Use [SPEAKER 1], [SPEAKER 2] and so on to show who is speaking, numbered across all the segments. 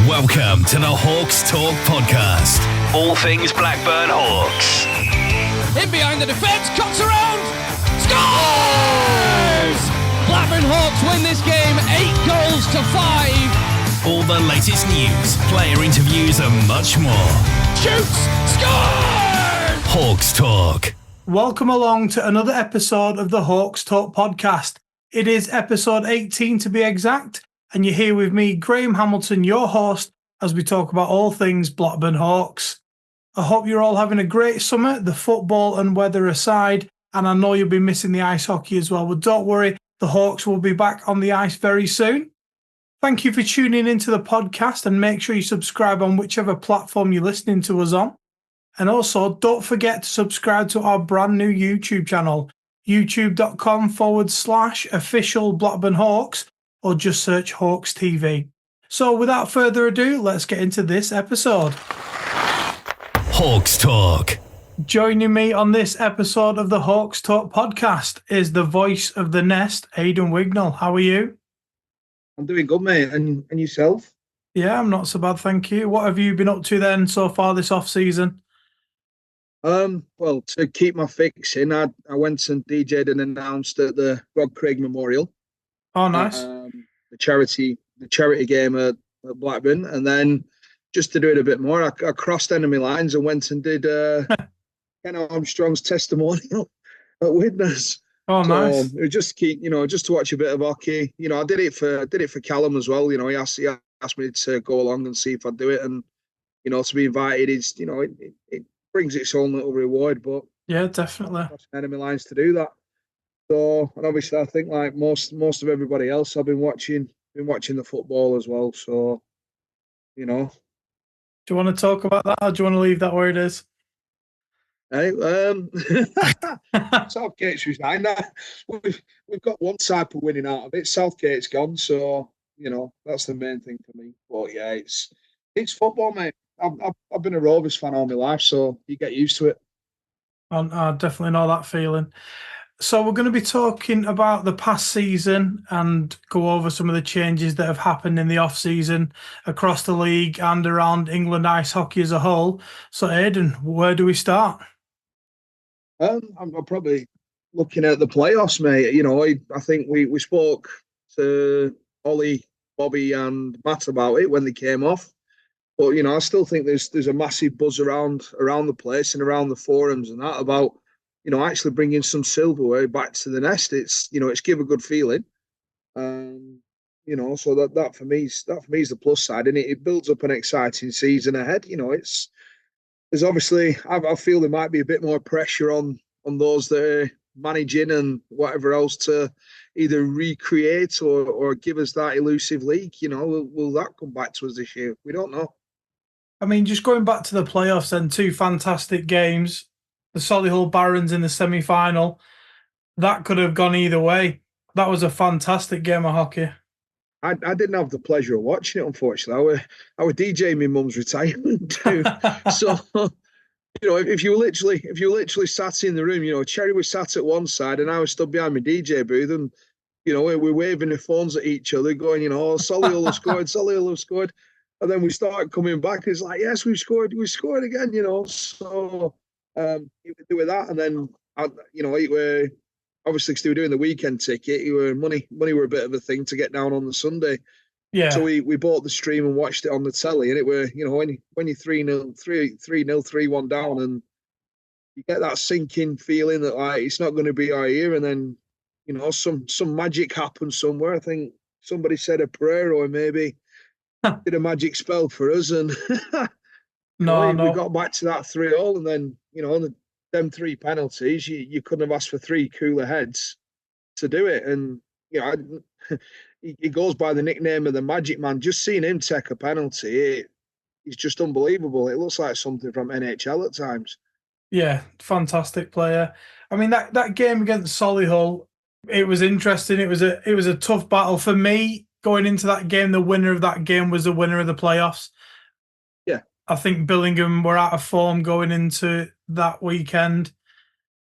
[SPEAKER 1] Welcome to the Hawks Talk podcast. All things Blackburn Hawks.
[SPEAKER 2] In behind the defence, cuts around, scores! Blackburn Hawks win this game 8 goals to 5.
[SPEAKER 1] All the latest news, player interviews and much more.
[SPEAKER 2] Shoots, scores!
[SPEAKER 1] Hawks Talk.
[SPEAKER 3] Welcome along to another episode of the Hawks Talk podcast. It is episode 18 to be exact, and you're here with me, Graham Hamilton, your host, as we talk about all things Blackburn Hawks. I hope you're all having a great summer, the football and weather aside, and I know you'll be missing the ice hockey as well, but don't worry, the Hawks will be back on the ice very soon. Thank you for tuning into the podcast, and make sure you subscribe on whichever platform you're listening to us on. And also, don't forget to subscribe to our brand new YouTube channel, youtube.com/official Blackburn Hawks, or just search Hawks TV. So without further ado, let's get into this episode.
[SPEAKER 1] Hawks Talk.
[SPEAKER 3] Joining me on this episode of the Hawks Talk podcast is the voice of the nest, Aidan Wignall. How are you?
[SPEAKER 4] I'm doing good, mate. And yourself?
[SPEAKER 3] Yeah, I'm not so bad, thank you. What have you been up to then so far this off-season?
[SPEAKER 4] Well, to keep my fix in, I went and DJ'd and announced at the Rob Craig Memorial.
[SPEAKER 3] Oh, nice.
[SPEAKER 4] The charity game at Blackburn. And then just to do it a bit more, I crossed enemy lines and went and did Ken Armstrong's testimonial at Widnes.
[SPEAKER 3] Oh, nice.
[SPEAKER 4] It was just just to watch a bit of hockey. I did it for Callum as well. He asked me to go along and see if I'd do it, and to be invited is it brings its own little reward. But
[SPEAKER 3] yeah, definitely.
[SPEAKER 4] Enemy lines to do that. So, and obviously, I think like most of everybody else, I've been watching the football as well. So,
[SPEAKER 3] Do you want to talk about that, or do you want to leave that where it is?
[SPEAKER 4] Hey, Southgate's resigned. We've got one type of winning out of it. Southgate's gone, so that's the main thing for me. But yeah, it's football, mate. I've been a Rovers fan all my life, so you get used to it.
[SPEAKER 3] I definitely know that feeling. So we're going to be talking about the past season and go over some of the changes that have happened in the off-season across the league and around England ice hockey as a whole. So Aidan, where do we start?
[SPEAKER 4] I'm probably looking at the playoffs, mate. I think we spoke to Ollie, Bobby and Matt about it when they came off. But, I still think there's a massive buzz around the place and around the forums and that about, actually bringing some silverware back to the nest. It's give a good feeling. So that for me is the plus side, and it builds up an exciting season ahead. There's obviously, I feel there might be a bit more pressure on those that are managing and whatever else to either recreate or give us that elusive league. Will that come back to us this year? We don't know.
[SPEAKER 3] I mean, just going back to the playoffs then, 2 fantastic games. The Solihull Barons in the semi-final, that could have gone either way. That was a fantastic game of hockey.
[SPEAKER 4] I didn't have the pleasure of watching it, unfortunately. I was DJing my mum's retirement too. So, if you literally sat in the room, Cherry was sat at one side and I was stood behind my DJ booth, and we're waving the phones at each other, going, Solihull have scored, Solihull have scored, and then we started coming back. It's like, yes, we scored again, So. It with that, and then it were obviously because they were doing the weekend ticket. Money were a bit of a thing to get down on the Sunday.
[SPEAKER 3] Yeah.
[SPEAKER 4] So we bought the stream and watched it on the telly, and it were when you're 3-0, 3-1 down, and you get that sinking feeling that like it's not going to be our year, and then some magic happened somewhere. I think somebody said a prayer or maybe did a magic spell for us, and. We got back to that 3-3, and then them 3 penalties. You couldn't have asked for 3 cooler heads to do it, and he goes by the nickname of the Magic Man. Just seeing him take a penalty, he's just unbelievable. It looks like something from NHL at times.
[SPEAKER 3] Yeah, fantastic player. I mean that game against Solihull, it was interesting. It was a tough battle for me going into that game. The winner of that game was the winner of the playoffs. I think Billingham were out of form going into that weekend.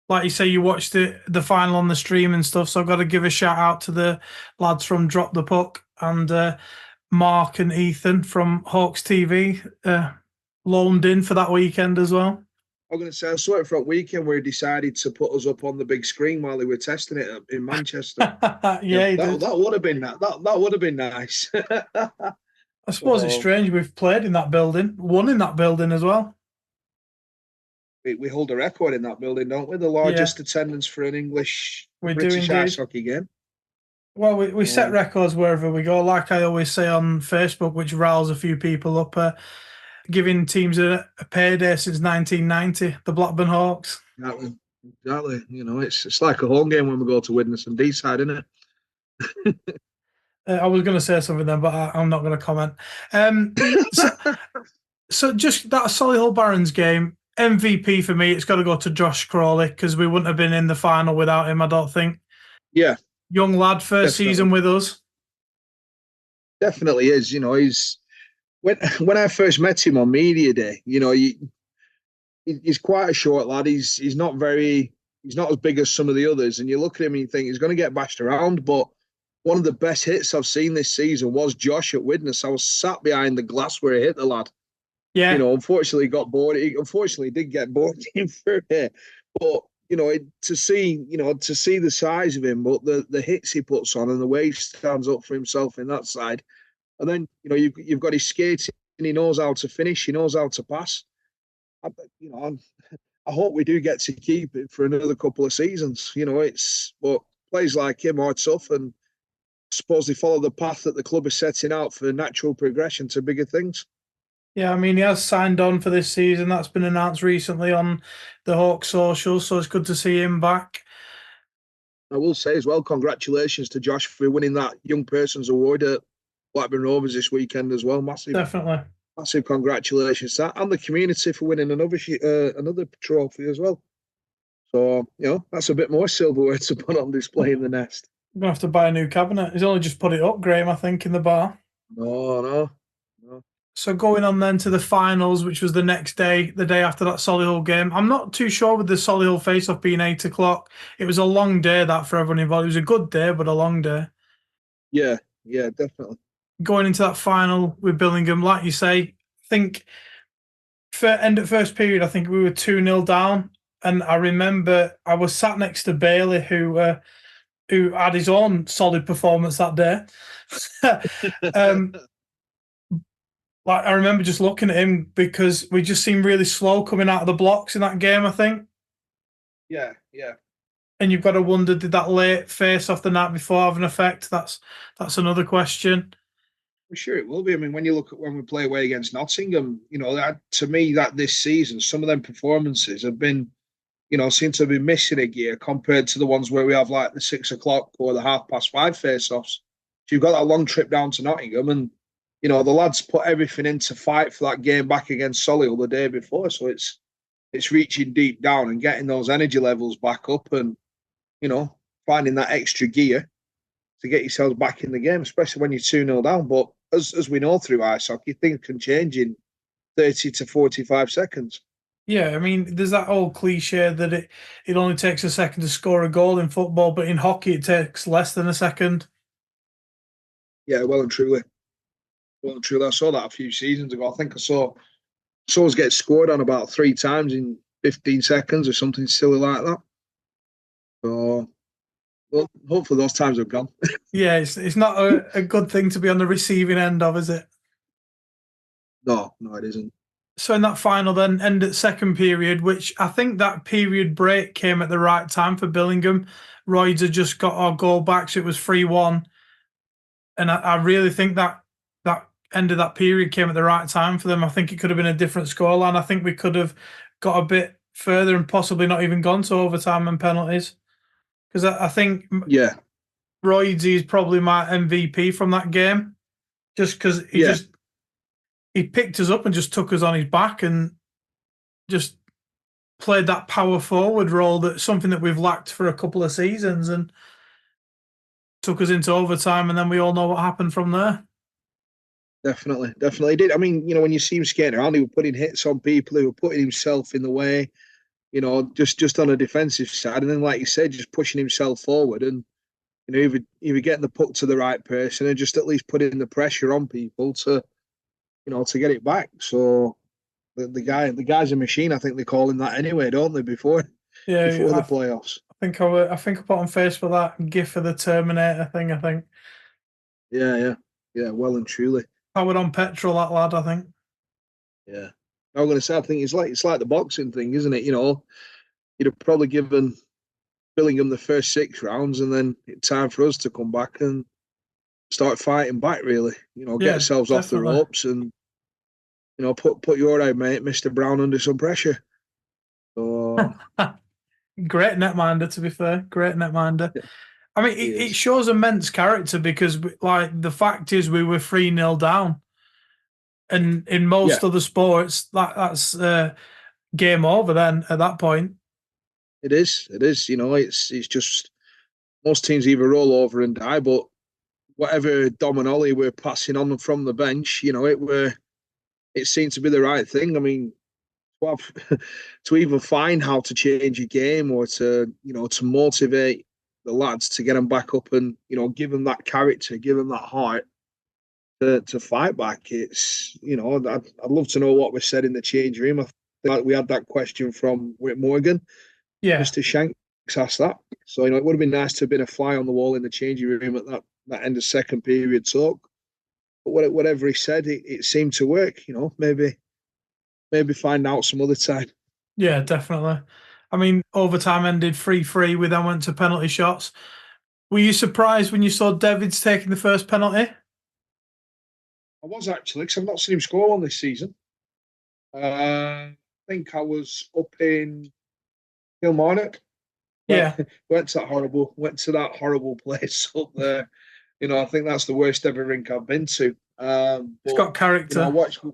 [SPEAKER 3] Like you say, you watched the final on the stream and stuff, so I've got to give a shout out to the lads from Drop the Puck. And Mark and Ethan from Hawks TV loaned in for that weekend as well.
[SPEAKER 4] I'm going to say I saw it for a weekend where he decided to put us up on the big screen while they were testing it in Manchester.
[SPEAKER 3] Yeah, he did.
[SPEAKER 4] That would have been that would have been nice.
[SPEAKER 3] I suppose it's strange we've played in that building, won in that building as well.
[SPEAKER 4] We hold a record in that building, don't we? The largest attendance for an British ice hockey game.
[SPEAKER 3] Well, we set records wherever we go. Like I always say on Facebook, which riles a few people up, giving teams a payday since 1990, the Blackburn Hawks.
[SPEAKER 4] Exactly. You know, it's like a home game when we go to Widnes and D-side, isn't it?
[SPEAKER 3] I was going to say something then, but I'm not going to comment. So just that Solihull Barons game, MVP for me, it's got to go to Josh Crawley because we wouldn't have been in the final without him, I don't think.
[SPEAKER 4] Yeah.
[SPEAKER 3] Young lad, first season with us.
[SPEAKER 4] Definitely is. You know, he's when I first met him on media day, you know, he's quite a short lad. He's not as big as some of the others. And you look at him and you think he's going to get bashed around. But one of the best hits I've seen this season was Josh at Widnes. I was sat behind the glass where he hit the lad. Yeah. You know, unfortunately got bored. He unfortunately did get bored in for it. But, you know, to see the size of him, but the hits he puts on and the way he stands up for himself in that side. And then, you know, you've got his skating, he knows how to finish, he knows how to pass. I hope we do get to keep it for another couple of seasons. You know, but players like him are tough, and I suppose they follow the path that the club is setting out for natural progression to bigger things.
[SPEAKER 3] Yeah, I mean, he has signed on for this season. That's been announced recently on the Hawks socials, so it's good to see him back.
[SPEAKER 4] I will say as well, congratulations to Josh for winning that Young Person's Award at Blackburn Rovers this weekend as well. Massive congratulations to that, and the community for winning another trophy as well. So, you know, that's a bit more silverware to put on display in the nest.
[SPEAKER 3] I'm going to have to buy a new cabinet. He's only just put it up, Graham, I think, in the bar.
[SPEAKER 4] No.
[SPEAKER 3] So going on then to the finals, which was the next day, the day after that Solihull game. I'm not too sure with the Solihull face-off being 8 o'clock. It was a long day that for everyone involved. It was a good day, but a long day.
[SPEAKER 4] Yeah, definitely.
[SPEAKER 3] Going into that final with Billingham, like you say, I think for end of first period, I think we were 2-0 down. And I remember I was sat next to Bailey, who had his own solid performance that day. Like I remember just looking at him because we just seemed really slow coming out of the blocks in that game, I think.
[SPEAKER 4] Yeah.
[SPEAKER 3] And you've got to wonder, did that late face off the night before have an effect? That's another question.
[SPEAKER 4] I'm sure it will be. I mean, when you look at when we play away against Nottingham, you know, to me, that this season, some of them performances have been, you know, seem to be missing a gear compared to the ones where we have like the 6 o'clock or the 5:30 face-offs. So you've got that long trip down to Nottingham, and you know, the lads put everything into fight for that game back against Solihull the day before. So it's reaching deep down and getting those energy levels back up and, you know, finding that extra gear to get yourselves back in the game, especially when you're 2-0 down. But as we know through ice hockey, things can change in 30 to 45 seconds.
[SPEAKER 3] Yeah, I mean, there's that old cliche that it only takes a second to score a goal in football, but in hockey it takes less than a second.
[SPEAKER 4] Yeah, well and truly. I saw that a few seasons ago. I think I saw us get scored on about 3 times in 15 seconds or something silly like that. So, well, hopefully those times have gone.
[SPEAKER 3] Yeah, it's not a good thing to be on the receiving end of, is it?
[SPEAKER 4] No, it isn't.
[SPEAKER 3] So in that final then, end at second period, which I think that period break came at the right time for Billingham. Royds had just got our goal back, so it was 3-1. And I really think that end of that period came at the right time for them. I think it could have been a different scoreline. I think we could have got a bit further and possibly not even gone to overtime and penalties. Because I think Royds is probably my MVP from that game. Just because he picked us up and just took us on his back and just played that power forward role, that's something that we've lacked for a couple of seasons, and took us into overtime, and then we all know what happened from there.
[SPEAKER 4] Definitely did. I mean, you know, when you see him skating around, he was putting hits on people, he was putting himself in the way, you know, just on a defensive side. And then, like you said, just pushing himself forward. And, either getting the puck to the right person and just at least putting the pressure on people to to get it back. So the guy's a machine. I think they call him that anyway, don't they? Before
[SPEAKER 3] Yeah,
[SPEAKER 4] the playoffs.
[SPEAKER 3] I think I put on Facebook that gif of the Terminator thing. I think.
[SPEAKER 4] Yeah. Well and truly.
[SPEAKER 3] Powered on petrol, that lad. I think.
[SPEAKER 4] Yeah. I'm going to say, I think it's like the boxing thing, isn't it? You'd have probably given Billingham the first 6 rounds, and then it's time for us to come back and start fighting back. Really, get ourselves off the ropes and put your old mate, Mr. Brown, under some pressure. So
[SPEAKER 3] great netminder, to be fair. Great netminder.
[SPEAKER 4] Yeah,
[SPEAKER 3] I mean, it shows immense character because, like, the fact is we were 3-0 down. And in most other sports, that's game over then at that point.
[SPEAKER 4] It is. It's just most teams either roll over and die, but whatever Dominoli we're passing on from the bench, it seemed to be the right thing. I mean, to even find how to change a game or to motivate the lads to get them back up and give them that character, give them that heart to fight back. It's I'd love to know what was said in the change room. I think we had that question from Whit Morgan.
[SPEAKER 3] Yeah,
[SPEAKER 4] Mr. Shanks asked that. So it would have been nice to have been a fly on the wall in the changing room at that end of second period talk. But whatever he said, it seemed to work. Maybe find out some other time.
[SPEAKER 3] Yeah, definitely. I mean, overtime ended 3-3. We then went to penalty shots. Were you surprised when you saw Davids taking the first penalty?
[SPEAKER 4] I was actually, because I've not seen him score one this season. I think I was up in Kilmarnock.
[SPEAKER 3] Yeah,
[SPEAKER 4] went to that horrible place up there. I think that's the worst ever rink I've been to.
[SPEAKER 3] It's got character.
[SPEAKER 4] I watched.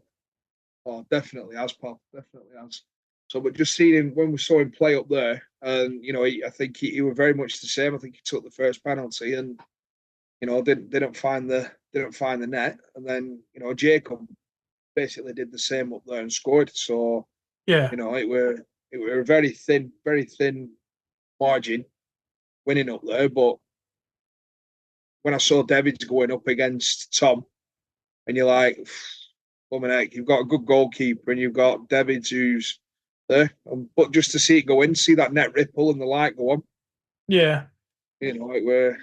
[SPEAKER 4] Oh, definitely has, pal. Definitely has. So, but just seeing him when we saw him play up there, and I think he was very much the same. I think he took the first penalty and didn't find the net, and then Jacob basically did the same up there and scored. So
[SPEAKER 3] yeah,
[SPEAKER 4] it were a very thin margin winning up there. But when I saw Davids going up against Tom, and you're like, woman, heck, you've got a good goalkeeper and you've got Davids who's there, but just to see it go in, see that net ripple and the light go on,
[SPEAKER 3] yeah,
[SPEAKER 4] it were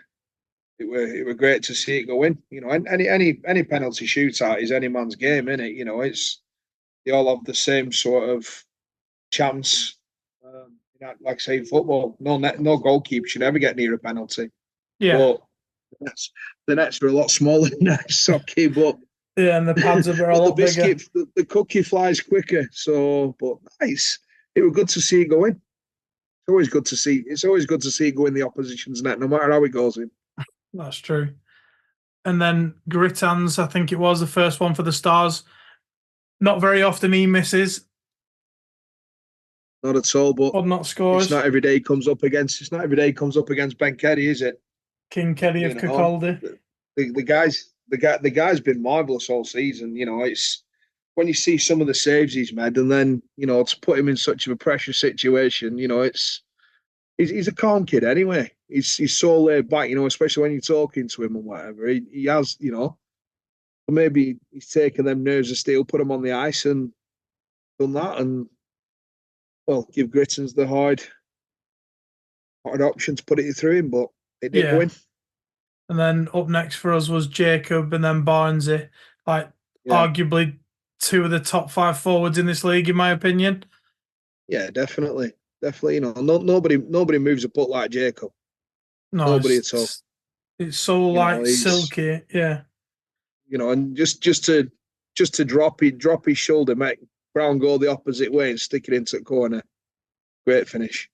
[SPEAKER 4] great to see it go in. Any penalty shootout is any man's game, isn't it? It's they all have the same sort of chance. Like say football, no goalkeeper should ever get near a penalty.
[SPEAKER 3] yeah.
[SPEAKER 4] But the nets are a lot smaller than ice hockey, but
[SPEAKER 3] yeah, and the pads are a lot bigger.
[SPEAKER 4] The cookie flies quicker. So, but nice. It was good to see it go in. It's always good to see. It's always good to see it go in the opposition's net, no matter how it goes in.
[SPEAKER 3] That's true. And then Grittans, I think it was the first one for the Stars. Not very often he misses.
[SPEAKER 4] Not at all, but
[SPEAKER 3] not scores.
[SPEAKER 4] It's not every day he comes up against. It's not every day he comes up against Ben Keddy, is it?
[SPEAKER 3] King Keddy of Kirkcaldy.
[SPEAKER 4] The guy's been marvellous all season. It's when you see some of the saves he's made, and then to put him in such a pressure situation. He's a calm kid anyway. He's so laid back, especially when you're talking to him and whatever. He has, maybe he's taken them nerves of steel, put them on the ice, and done that, and give Grittans the hard option to put it through him, but it didn't win.
[SPEAKER 3] And then up next for us was Jacob and then Barnesy, arguably 2 of the top 5 forwards in this league, in my opinion.
[SPEAKER 4] Yeah, definitely. Nobody moves a puck like Jacob.
[SPEAKER 3] No,
[SPEAKER 4] nobody at all.
[SPEAKER 3] It's so silky, yeah.
[SPEAKER 4] And just to drop his shoulder, make Brown go the opposite way and stick it into the corner. Great finish.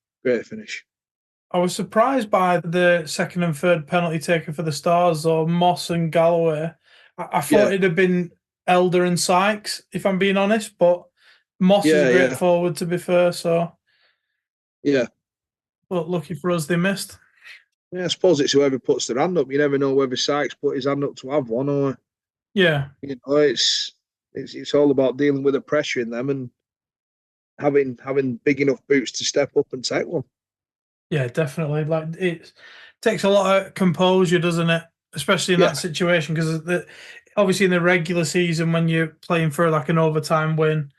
[SPEAKER 3] I was surprised by the second and third penalty taken for the Stars, or Moss and Galloway. I thought it'd have been Elder and Sykes, if I'm being honest, but Moss is a great forward, to be fair, so...
[SPEAKER 4] Yeah.
[SPEAKER 3] But lucky for us, they missed.
[SPEAKER 4] Yeah, I suppose it's whoever puts their hand up. You never know whether Sykes put his hand up to have one, or...
[SPEAKER 3] Yeah.
[SPEAKER 4] It's all about dealing with the pressure in them and having big enough boots to step up and take one.
[SPEAKER 3] Yeah, definitely. Like, it's takes a lot of composure, doesn't it? Especially in
[SPEAKER 4] Yeah.
[SPEAKER 3] that situation, because obviously in the regular season, when you're playing for like an overtime win,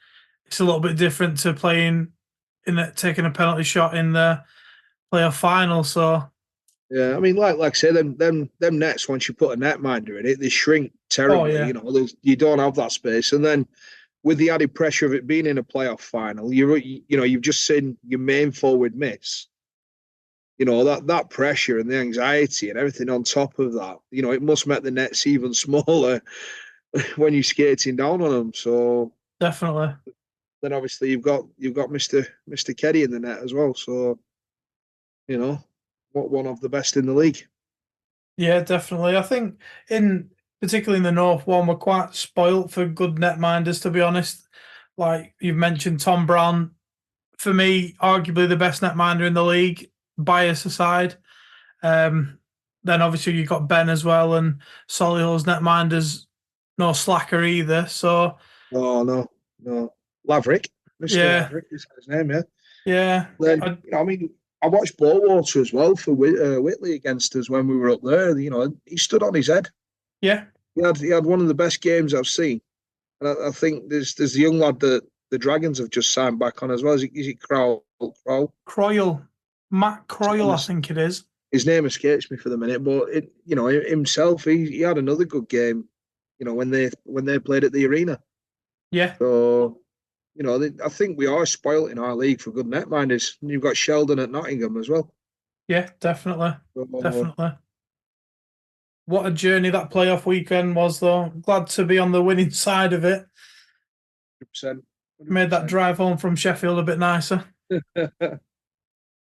[SPEAKER 3] it's a little bit different to playing taking a penalty shot in the playoff final. So
[SPEAKER 4] Yeah, I mean, like I say, them nets. Once you put a netminder in it, they shrink
[SPEAKER 3] oh
[SPEAKER 4] terribly.
[SPEAKER 3] yeah,
[SPEAKER 4] You know, you don't have that space, and then with the added pressure of it being in a playoff final, you've just seen your main forward miss. You know that pressure and the anxiety and everything on top of that. You know, it must make the nets even smaller when you're skating down on them. So
[SPEAKER 3] definitely.
[SPEAKER 4] then obviously you've got Mister Keddy in the net as well. So you know, what one of the best in the league.
[SPEAKER 3] Yeah, definitely. I think in particularly in the North one, we're quite spoilt for good netminders, to be honest. Like you've mentioned, Tom Brown, for me, arguably the best netminder in the league, bias aside. Um, then obviously you've got Ben as well, and Solihull's netminder's no slacker either. So
[SPEAKER 4] Oh no, Laverick, Mister
[SPEAKER 3] yeah,
[SPEAKER 4] Laverick is his name. Yeah.
[SPEAKER 3] yeah,
[SPEAKER 4] Then I mean, I watched Ballwater as well for Whitley against us when we were up there. You know, he stood on his head.
[SPEAKER 3] yeah.
[SPEAKER 4] He had one of the best games I've seen, and I think there's the young lad that the Dragons have just signed back on as well. Is it Crowell?
[SPEAKER 3] Croyle, Matt Croyle, I think it is.
[SPEAKER 4] His name escapes me for the minute, but himself, he had another good game. You know, when they played at the arena.
[SPEAKER 3] Yeah,
[SPEAKER 4] So I think we are spoilt in our league for good netminders. You've got Sheldon at Nottingham as well.
[SPEAKER 3] yeah, definitely,
[SPEAKER 4] So,
[SPEAKER 3] definitely. What a journey that playoff weekend was, though. Glad to be on the winning side of it.
[SPEAKER 4] 100%.
[SPEAKER 3] Made that drive home from Sheffield a bit nicer.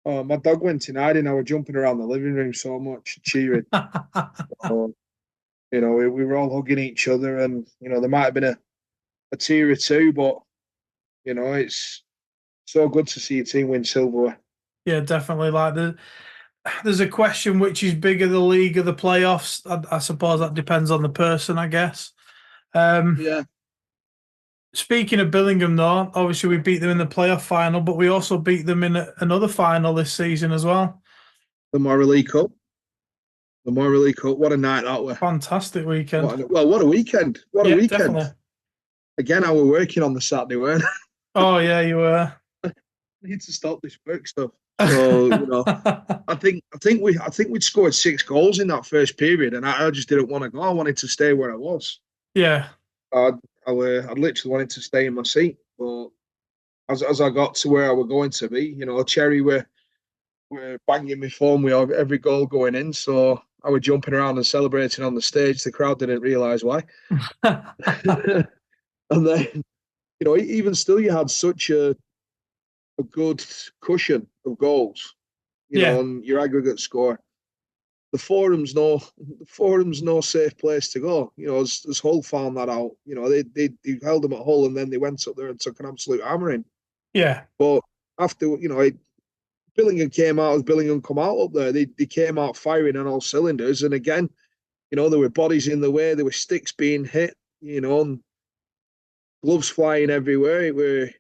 [SPEAKER 4] Oh, my dog went in hiding. I was jumping around the living room so much, cheering. So, we were all hugging each other, and there might have been a tear or two, but it's so good to see your team win silverware.
[SPEAKER 3] Yeah, definitely. Like there's a question which is bigger, the league or the playoffs. I suppose that depends on the person, I guess.
[SPEAKER 4] Yeah,
[SPEAKER 3] Speaking of Billingham, though, obviously we beat them in the playoff final, but we also beat them in another final this season as well.
[SPEAKER 4] the Morley Cup. The Morley Cup. What a night that was.
[SPEAKER 3] Fantastic weekend.
[SPEAKER 4] What a weekend. What a
[SPEAKER 3] Yeah,
[SPEAKER 4] weekend.
[SPEAKER 3] definitely.
[SPEAKER 4] Again, I was working on the Saturday, weren't I?
[SPEAKER 3] Oh yeah, you were.
[SPEAKER 4] I need to stop this work stuff. So, I think we'd scored 6 goals in that first period, and I just didn't want to go. I wanted to stay where I was.
[SPEAKER 3] Yeah.
[SPEAKER 4] I literally wanted to stay in my seat, but as I got to where I was going to be, Cherry were banging me phone with every goal going in, so I was jumping around and celebrating on the stage. The crowd didn't realise why. And then, even still, you had such a good cushion of goals, on your aggregate score. The forum's no safe place to go. As Hull found that out. They held them at Hull, and then they went up there and took an absolute hammering.
[SPEAKER 3] Yeah.
[SPEAKER 4] But after Billingham came out as Billingham come out up there, they came out firing on all cylinders. And again, there were bodies in the way, there were sticks being hit, and gloves flying everywhere.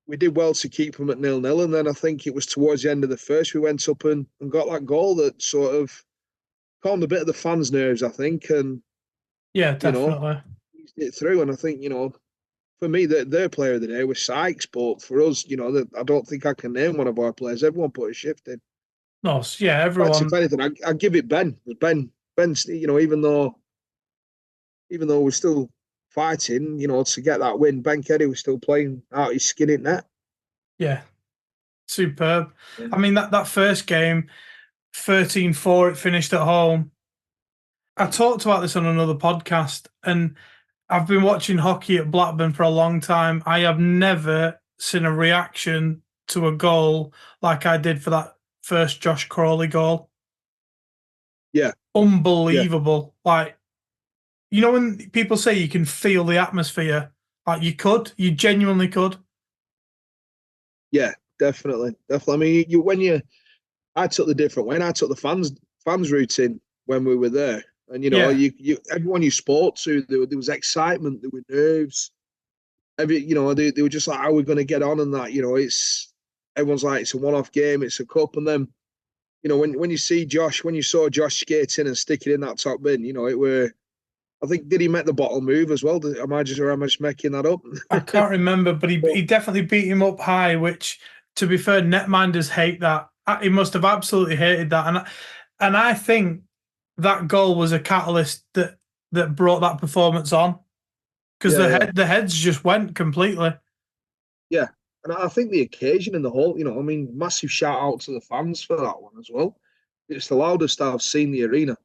[SPEAKER 4] We did well to keep them at 0-0, and then I think it was towards the end of the first we went up and got that goal that sort of calmed a bit of the fans' nerves, I think, and
[SPEAKER 3] yeah, definitely
[SPEAKER 4] eased it through. And I think for me, their player of the day was Sykes, but for us, I don't think I can name one of our players. Everyone put a shift in.
[SPEAKER 3] No, yeah, everyone.
[SPEAKER 4] If anything, I give it Ben. Ben's, even though we're still fighting, to get that win, Ben Keddy was still playing out his skin in net.
[SPEAKER 3] Yeah, superb.
[SPEAKER 4] Yeah.
[SPEAKER 3] I mean, that first game, 13-4, it finished at home. I talked about this on another podcast, and I've been watching hockey at Blackburn for a long time. I have never seen a reaction to a goal like I did for that first Josh Crawley goal.
[SPEAKER 4] Yeah.
[SPEAKER 3] Unbelievable. Yeah. Like, when people say you can feel the atmosphere, like you genuinely could.
[SPEAKER 4] Yeah, definitely. I mean, I took the different way, and I took the fans route in when we were there. And everyone you spoke to, there was excitement, there were nerves. They were just like, how are we going to get on? And that, everyone's like, it's a one-off game, it's a cup, and then, when you see Josh, when you saw Josh skating and sticking in that top bin, it were. I think did he make the bottle move as well? Am I just making that up?
[SPEAKER 3] I can't remember, but he definitely beat him up high. Which, to be fair, netminders hate that. He must have absolutely hated that, and I think that goal was a catalyst that brought that performance on, because the heads just went completely.
[SPEAKER 4] Yeah, and I think the occasion and the whole, massive shout out to the fans for that one as well. It's the loudest I've seen the arena.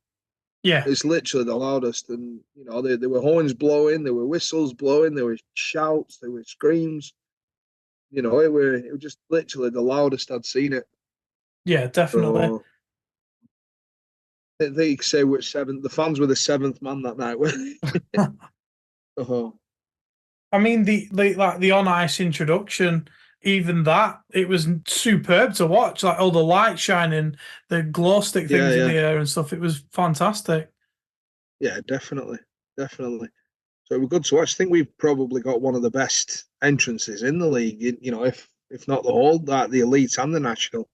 [SPEAKER 3] Yeah,
[SPEAKER 4] it's literally the loudest, and there were horns blowing, there were whistles blowing, there were shouts, there were screams. It was just literally the loudest I'd seen it.
[SPEAKER 3] Yeah, definitely.
[SPEAKER 4] So, they say we're seventh. The fans were the seventh man that night. uh-huh.
[SPEAKER 3] I mean, the on ice introduction, even that, it was superb to watch. Like all the light shining, the glow stick things in the air and stuff. It was fantastic.
[SPEAKER 4] Yeah, definitely. So it was good to watch. I think we've probably got one of the best entrances in the league. If not the whole, that the elite and the national.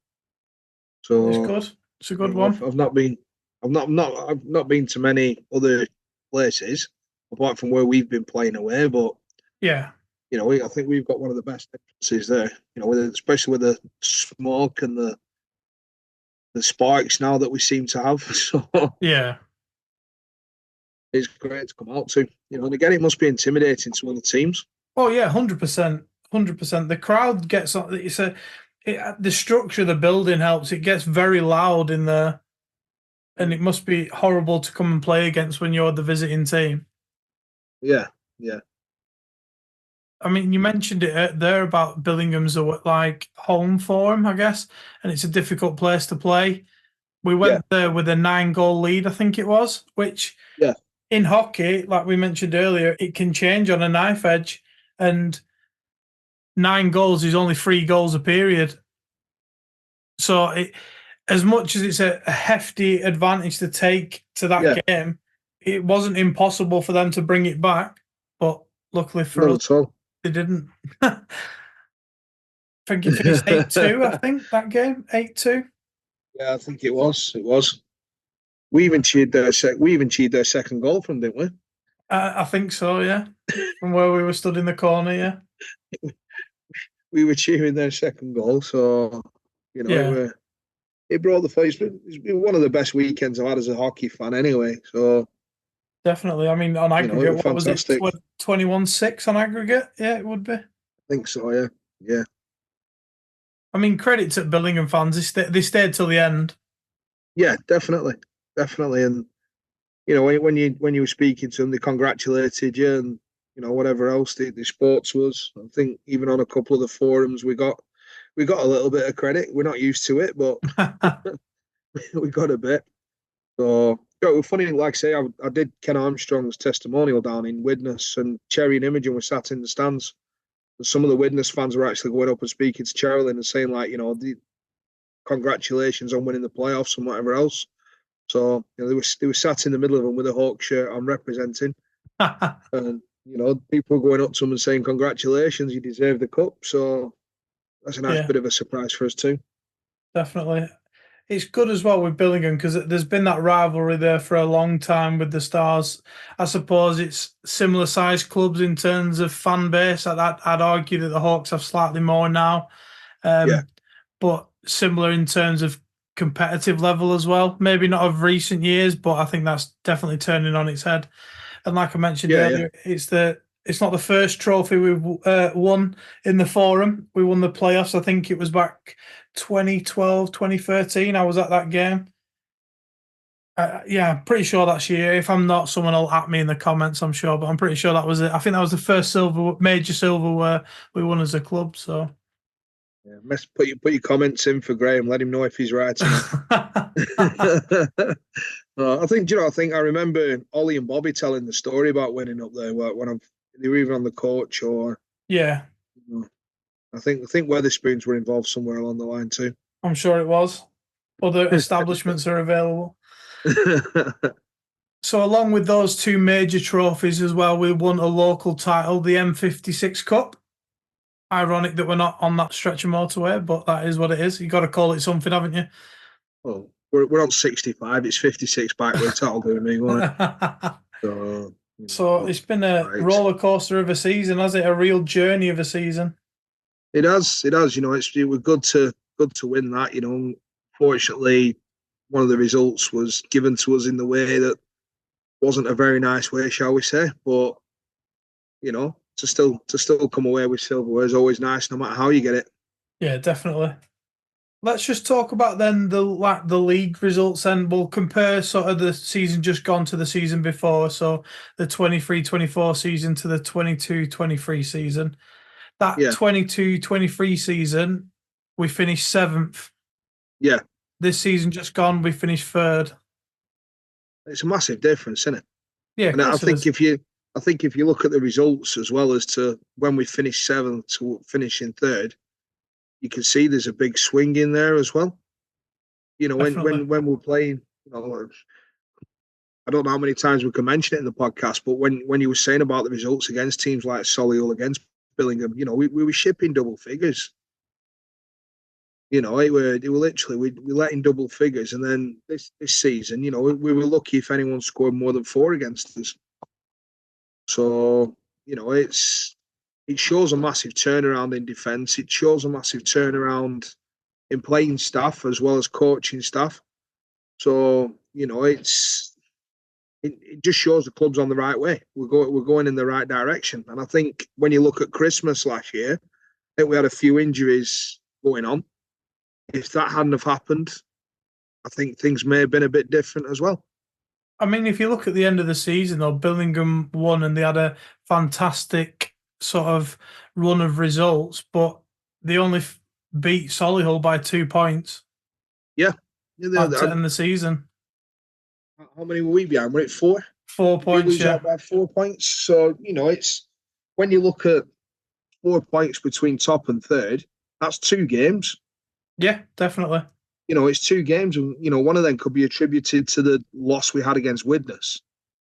[SPEAKER 4] So
[SPEAKER 3] it's good. It's a good one.
[SPEAKER 4] I've not been to many other places apart from where we've been playing away, but
[SPEAKER 3] yeah,
[SPEAKER 4] I think we've got one of the best entrances there. Especially with the smoke and the sparks now that we seem to have. So
[SPEAKER 3] yeah,
[SPEAKER 4] it's great to come out to. And again, it must be intimidating to other teams.
[SPEAKER 3] Oh yeah, 100%, 100%. The crowd gets on. The structure of the building helps. It gets very loud in there, and it must be horrible to come and play against when you're the visiting team.
[SPEAKER 4] Yeah.
[SPEAKER 3] I mean, you mentioned it there about Billingham's like home for him, I guess, and it's a difficult place to play. We went there with a 9-goal lead, I think it was, which in hockey, like we mentioned earlier, it can change on a knife edge, and 9 goals is only 3 goals a period. So as much as it's a hefty advantage to take to that game, it wasn't impossible for them to bring it back, but luckily for us, they didn't. I think it finished 8-2, I think, that game, 8-2.
[SPEAKER 4] Yeah, I think it was. We even cheered their second goal from, didn't we?
[SPEAKER 3] I think so, yeah. From where we were stood in the corner, yeah.
[SPEAKER 4] We were cheering their second goal, so it brought the face. It's been one of the best weekends I've had as a hockey fan, anyway. So
[SPEAKER 3] definitely. I mean, on aggregate, what was it? 21-6 on aggregate? Yeah, it would be. I
[SPEAKER 4] think so. Yeah.
[SPEAKER 3] I mean, credit to Billingham fans. They stayed till the end.
[SPEAKER 4] Yeah, definitely. And when you were speaking to them, they congratulated you, and whatever else the sports was. I think even on a couple of the forums, we got a little bit of credit. We're not used to it, but we got a bit. So it was funny. Like I say, I did Ken Armstrong's testimonial down in Widnes, and Cherry and Imogen were sat in the stands. And some of the Widnes fans were actually going up and speaking to Cherylin and saying, like, the congratulations on winning the playoffs and whatever else. So they were sat in the middle of them with a Hawk shirt I'm representing, and people were going up to them and saying, "Congratulations, you deserve the cup." So that's a nice bit of a surprise for us too.
[SPEAKER 3] Definitely. It's good as well with Billingham because there's been that rivalry there for a long time with the Stars. I suppose it's similar sized clubs in terms of fan base. I'd argue that the Hawks have slightly more now, but similar in terms of competitive level as well. Maybe not of recent years, but I think that's definitely turning on its head. And like I mentioned earlier, it's not the first trophy we've won in the Forum. We won the playoffs. I think it was back 2012, 2013. I was at that game. I'm pretty sure that's year. If I'm not, someone will at me in the comments, I'm sure. But I'm pretty sure that was it. I think that was the first major silverware we won as a club. So,
[SPEAKER 4] put your comments in for Graham. Let him know if he's right. I think I remember Ollie and Bobby telling the story about winning up there when they were even on the coach or I think Weatherspoons were involved somewhere along the line too.
[SPEAKER 3] I'm sure it was. Other establishments are available. So along with those 2 major trophies as well, we won a local title, the M56 Cup. Ironic that we're not on that stretch of motorway, but that is what it is. You got to call it something, haven't you?
[SPEAKER 4] Well, we're on 65. It's 56 backwards. That'll do me, won't it? So,
[SPEAKER 3] So it's been a roller coaster of a season, has it? A real journey of a season.
[SPEAKER 4] It has. It has. It was good to win that. Fortunately, one of the results was given to us in the way that wasn't a very nice way, shall we say? But to still come away with silverware is always nice, no matter how you get it.
[SPEAKER 3] Yeah, definitely. Let's just talk about then the league results. Then we'll compare sort of the season just gone to the season before. So the 23-24 season to the 22-23 season. That 22-23 season, we finished 7th.
[SPEAKER 4] Yeah.
[SPEAKER 3] This season just gone, we finished 3rd.
[SPEAKER 4] It's a massive difference, isn't it?
[SPEAKER 3] Yeah,
[SPEAKER 4] and I think if you look at the results as well as to when we finished 7th to finishing 3rd, you can see there's a big swing in there as well. When we're playing, I don't know how many times we can mention it in the podcast, but when you were saying about the results against teams like Solihull, against Billingham, we were shipping double figures. They were literally we let in double figures, and then this season, we were lucky if anyone scored more than 4 against us. So it shows a massive turnaround in defence. It shows a massive turnaround in playing staff as well as coaching staff. So it just shows the club's on the right way. We're going in the right direction. And I think when you look at Christmas last year, I think we had a few injuries going on. If that hadn't have happened, I think things may have been a bit different as well.
[SPEAKER 3] I mean, if you look at the end of the season, though, Billingham won and they had a fantastic sort of run of results, but they only beat Solihull by 2 points.
[SPEAKER 4] Yeah.
[SPEAKER 3] To end the season.
[SPEAKER 4] How many were we behind? Were it 4?
[SPEAKER 3] 4 points, yeah.
[SPEAKER 4] By 4 points. So, it's when you look at 4 points between top and 3rd, that's 2 games.
[SPEAKER 3] Yeah, definitely.
[SPEAKER 4] It's 2 games, and one of them could be attributed to the loss we had against Widnes.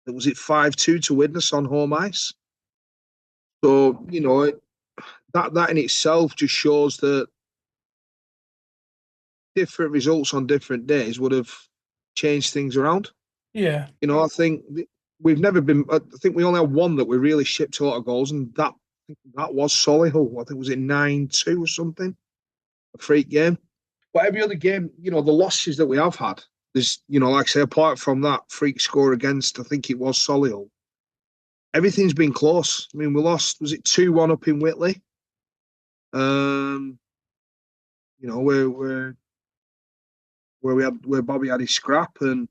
[SPEAKER 4] Was it 5-2 to Widnes on home ice? So that in itself just shows that different results on different days would have changed things around.
[SPEAKER 3] Yeah,
[SPEAKER 4] I think we've never been. I think we only had one that we really shipped a lot of goals, and that was Solihull. I think was it 9-2 or something, a freak game. But every other game, the losses that we have had, there's, like I say, apart from that freak score against, I think it was Solihull, everything's been close. I mean, we lost, was it 2-1 up in Whitley? Where Bobby had his scrap, and I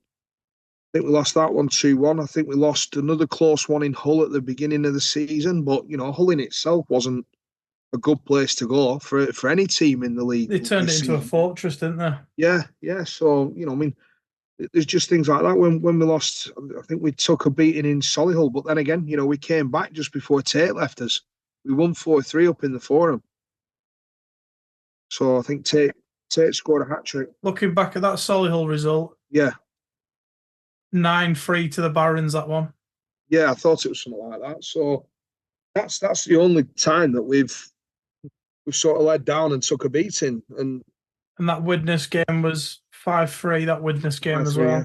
[SPEAKER 4] think we lost that one 2-1. I think we lost another close one in Hull at the beginning of the season, but Hull in itself wasn't a good place to go for any team in the league.
[SPEAKER 3] They turned it into a fortress, didn't they?
[SPEAKER 4] Yeah. So I mean, there's just things like that. When we lost, I think we took a beating in Solihull, but then again, we came back just before Tate left us. We won 4-3 up in the Forum. So I think Tate scored a hat trick.
[SPEAKER 3] Looking back at that Solihull result,
[SPEAKER 4] yeah,
[SPEAKER 3] 9-3 to the Barons, that one.
[SPEAKER 4] Yeah, I thought it was something like that. So that's the only time that we've sort of let down and took a beating. And
[SPEAKER 3] that Widnes game was 5-3, that Widnes game as well. Yeah.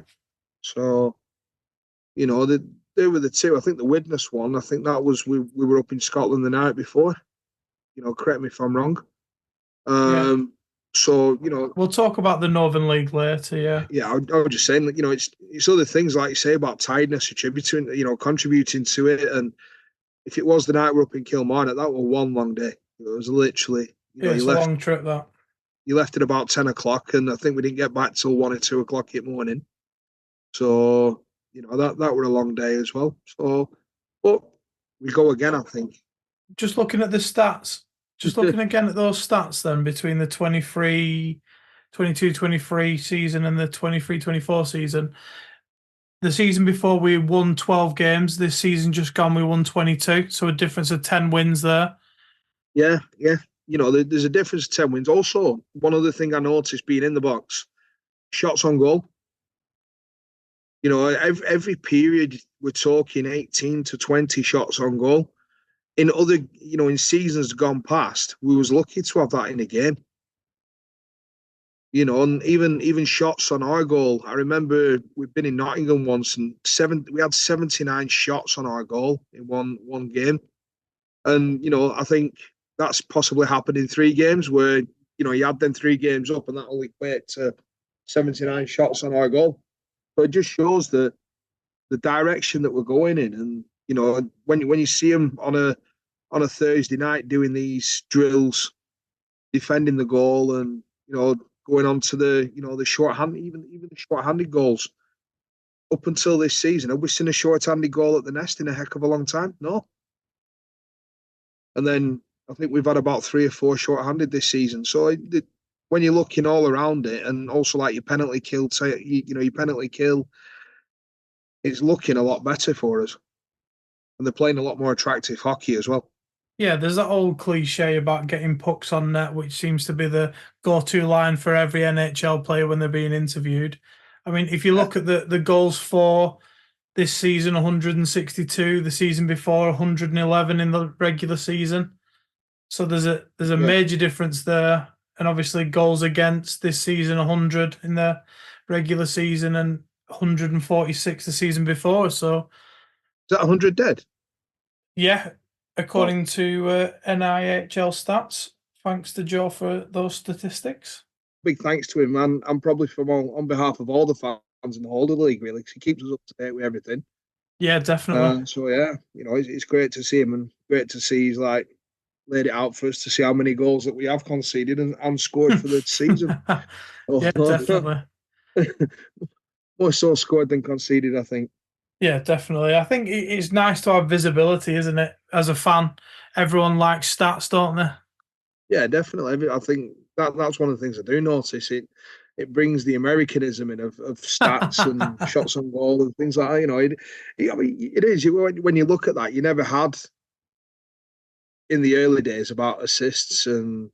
[SPEAKER 4] So, they were the 2. I think the Widnes one, I think that was, we were up in Scotland the night before. Correct me if I'm wrong. So,
[SPEAKER 3] we'll talk about the Northern League later, yeah.
[SPEAKER 4] Yeah, I was just saying that, it's other things like you say about tiredness, contributing to it. And if it was the night we're up in Kilmarnock, that was one long day. It was literally,
[SPEAKER 3] it's a long trip, that.
[SPEAKER 4] You left at about 10 o'clock, and I think we didn't get back till 1 or 2 o'clock in the morning. So, that were a long day as well. So, but we go again, I think.
[SPEAKER 3] Just looking at the stats, looking again at those stats then between the 22-23 season and the 23-24 season. The season before we won 12 games. This season just gone, we won 22. So a difference of 10 wins there.
[SPEAKER 4] Yeah. There's a difference of 10 wins. Also, one other thing I noticed being in the box, shots on goal. Every period we're talking 18 to 20 shots on goal. In other, in seasons gone past, we was lucky to have that in a game. And even shots on our goal. I remember we've been in Nottingham once, and we had 79 shots on our goal in one game. And I think that's possibly happened in 3 games where you add them 3 games up, and that will equate to 79 shots on our goal. So it just shows that the direction that we're going in, and when you see them on a Thursday night doing these drills, defending the goal, and going on to the short-handed, even the short-handed goals. Up until this season, have we seen a short-handed goal at the Nest in a heck of a long time? No. And then I think we've had about 3 or 4 short-handed this season. So when you're looking all around it, and also like your penalty kill, your penalty kill, it's looking a lot better for us, and they're playing a lot more attractive hockey as well.
[SPEAKER 3] Yeah, there's that old cliche about getting pucks on net, which seems to be the go-to line for every NHL player when they're being interviewed. I mean, if you look at the goals for this season, 162, the season before 111 in the regular season. So there's a major difference there. And obviously goals against this season, 100 in the regular season and 146 the season before. So
[SPEAKER 4] is that 100 dead?
[SPEAKER 3] Yeah, according to NIHL stats. Thanks to Joe for those statistics.
[SPEAKER 4] Big thanks to him, man. I'm probably on behalf of all the fans in the whole of the league, really, because he keeps us up to date with everything.
[SPEAKER 3] Yeah, definitely.
[SPEAKER 4] So yeah, it's great to see him, and great to see he's like laid it out for us to see how many goals that we have conceded and scored for the season.
[SPEAKER 3] Yeah, definitely.
[SPEAKER 4] More so scored than conceded, I think.
[SPEAKER 3] Yeah, definitely. I think it's nice to have visibility, isn't it? As a fan, everyone likes stats, don't they?
[SPEAKER 4] Yeah, definitely. I think that's one of the things I do notice. It brings the Americanism in of stats and shots on goal and things like that. It is. When you look at that, you never had in the early days about assists and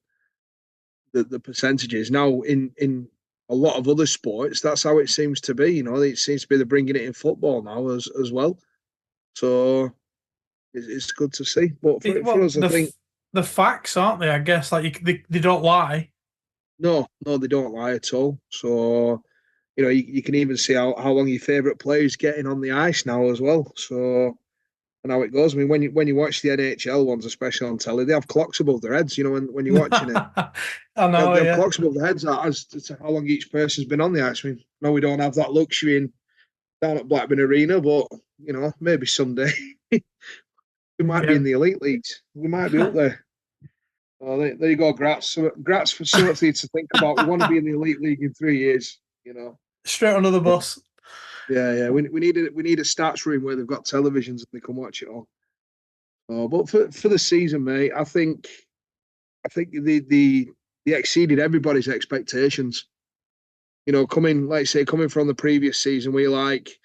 [SPEAKER 4] the percentages. Now in a lot of other sports, that's how it seems to be. It seems to be they're bringing it in football now as well. So it's good to see. But for us, I think
[SPEAKER 3] the facts, aren't they? I guess they don't lie.
[SPEAKER 4] No, they don't lie at all. So you can even see how long your favourite player is getting on the ice now as well. So and how it goes. I mean, when you watch the NHL ones, especially on telly, they have clocks above their heads. When you're watching it,
[SPEAKER 3] I know.
[SPEAKER 4] they have clocks above their heads as to how long each person's been on the ice. I mean, no, we don't have that luxury down at Blackburn Arena, but maybe someday we might be in the elite leagues. We might be up there. Oh, there you go, Gratz. Gratz for something for you to think about. We want to be in the elite league in 3 years.
[SPEAKER 3] Straight under the bus.
[SPEAKER 4] Yeah. We need a stats room where they've got televisions and they can watch it all. But for the season, mate, I think they exceeded everybody's expectations. Coming from the previous season, we're like,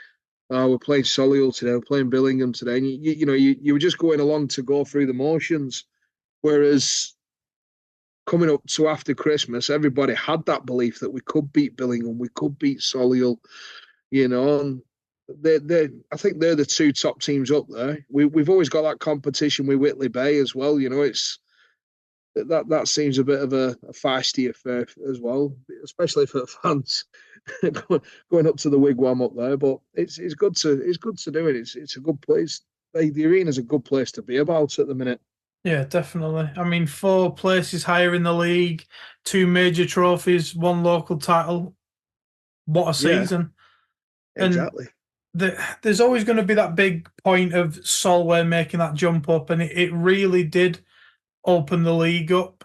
[SPEAKER 4] oh, we're playing Solihull today, we're playing Billingham today, and you were just going along to go through the motions. Whereas coming up to after Christmas, everybody had that belief that we could beat Billingham, we could beat Solihull, and I think they're the 2 top teams up there. We've always got that competition with Whitley Bay as well. It's that seems a bit of a feisty affair as well, especially for the fans going up to the Wigwam up there. But it's good to do it. It's a good place. The arena's a good place to be about at the minute.
[SPEAKER 3] Yeah, definitely. I mean, 4 places higher in the league, 2 major trophies, 1 local title. What a season.
[SPEAKER 4] Yeah, exactly.
[SPEAKER 3] And there's always going to be that big point of Solway making that jump up, and it really did open the league up.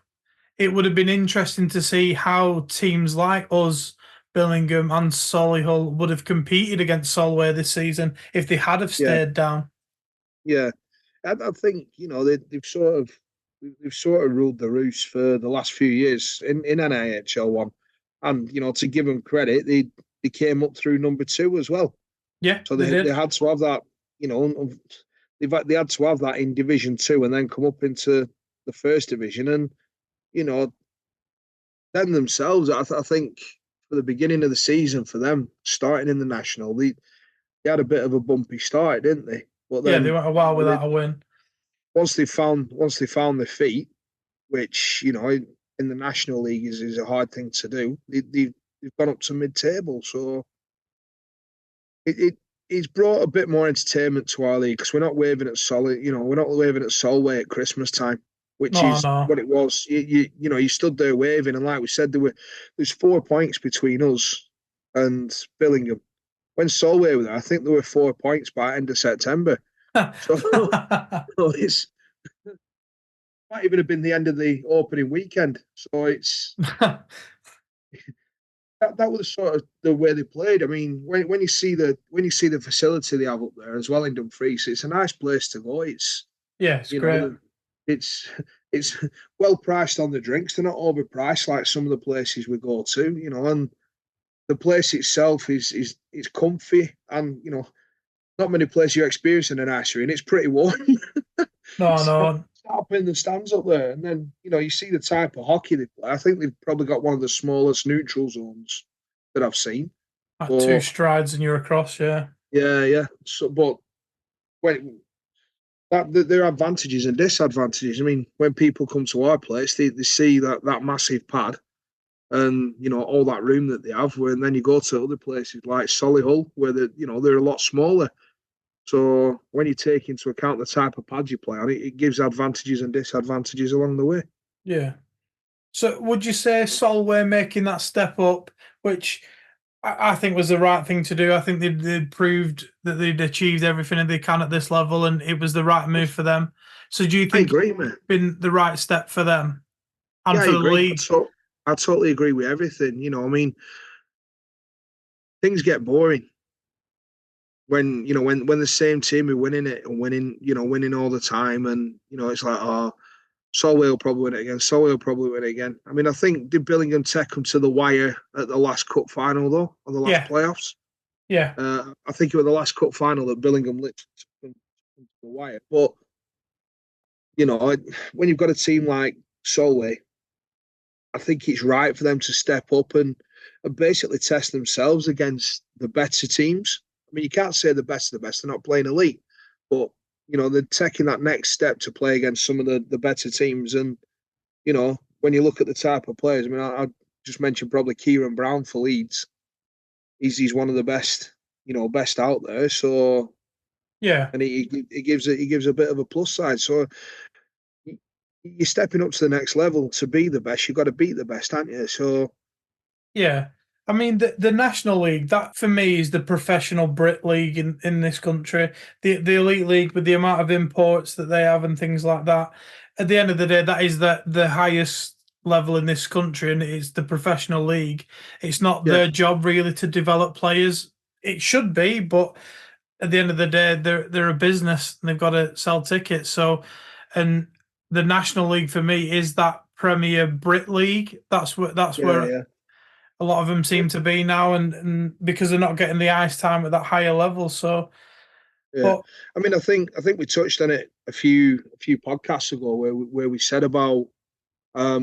[SPEAKER 3] It would have been interesting to see how teams like us, Billingham and Solihull, would have competed against Solway this season if they had have stayed down.
[SPEAKER 4] Yeah. I think they've sort of ruled the roost for the last few years in NIHL one, and to give them credit, they came up through number 2 as well.
[SPEAKER 3] Yeah,
[SPEAKER 4] so they had to have that. They had to have that in Division 2 and then come up into the first division, and them themselves. I think for the beginning of the season for them starting in the national, they had a bit of a bumpy start, didn't they?
[SPEAKER 3] But then, they went a while without a win.
[SPEAKER 4] Once they found their feet, which in the National League is a hard thing to do. They've gone up to mid-table, so it's brought a bit more entertainment to our league because we're not waving at Solid. We're not waving at Solway at Christmas time, which
[SPEAKER 3] No,
[SPEAKER 4] is
[SPEAKER 3] no.
[SPEAKER 4] what it was. You stood there waving, and like we said, there's 4 points between us and Billingham. When Solway were there, I think there were 4 points by end of September. So it's might even have been the end of the opening weekend. So it's that was sort of the way they played. I mean, when you see the facility they have up there as well in Dumfries, it's a nice place to go. It's
[SPEAKER 3] It's great.
[SPEAKER 4] It's well priced on the drinks. They're not overpriced like some of the places we go to. And the place itself is comfy, and not many places you experience in an icery, and it's pretty warm.
[SPEAKER 3] No.
[SPEAKER 4] Up in the stands up there, and then you see the type of hockey they play. I think they've probably got one of the smallest neutral zones that I've seen.
[SPEAKER 3] Like 2 strides and you're across, yeah.
[SPEAKER 4] Yeah. So, but there are advantages and disadvantages. I mean, when people come to our place, they see that massive pad and all that room that they have. And then you go to other places like Solihull, where they're a lot smaller. So when you take into account the type of pad you play on, it gives advantages and disadvantages along the way.
[SPEAKER 3] Yeah. So would you say Solway making that step up, which I think was the right thing to do? I think they'd proved that they'd achieved everything they can at this level, and it was the right move for them. So do you think it's been the right step for them and for the league?
[SPEAKER 4] I totally agree with everything. I mean, things get boring when the same team are winning it and winning all the time, and it's like, oh, Solway will probably win it again. Solway will probably win it again. I mean, I think did Billingham take them to the wire at the last cup final though, or the last playoffs?
[SPEAKER 3] Yeah.
[SPEAKER 4] I think it was the last cup final that Billingham lit to the wire. But when you've got a team like Solway, I think it's right for them to step up and basically test themselves against the better teams. I mean, you can't say the best of the best. They're not playing elite, but they're taking that next step to play against some of the better teams. And when you look at the type of players, I mean, I just mentioned probably Kieran Brown for Leeds. He's one of the best, best out there. So
[SPEAKER 3] yeah,
[SPEAKER 4] and he gives a bit of a plus side. So you're stepping up to the next level to be the best. You've got to beat the best, haven't you? So
[SPEAKER 3] yeah. I mean, the National League, that for me is the professional Brit League in this country. The Elite League, with the amount of imports that they have and things like that. At the end of the day, that is the highest level in this country, and it's the professional league. It's not their job really to develop players. It should be, but at the end of the day, they're a business and they've got to sell tickets. So, and the National League for me is that Premier Brit League. That's where a lot of them seem to be now, and because they're not getting the ice time at that higher level. So,
[SPEAKER 4] I mean, I think we touched on it a few podcasts ago where we said about, I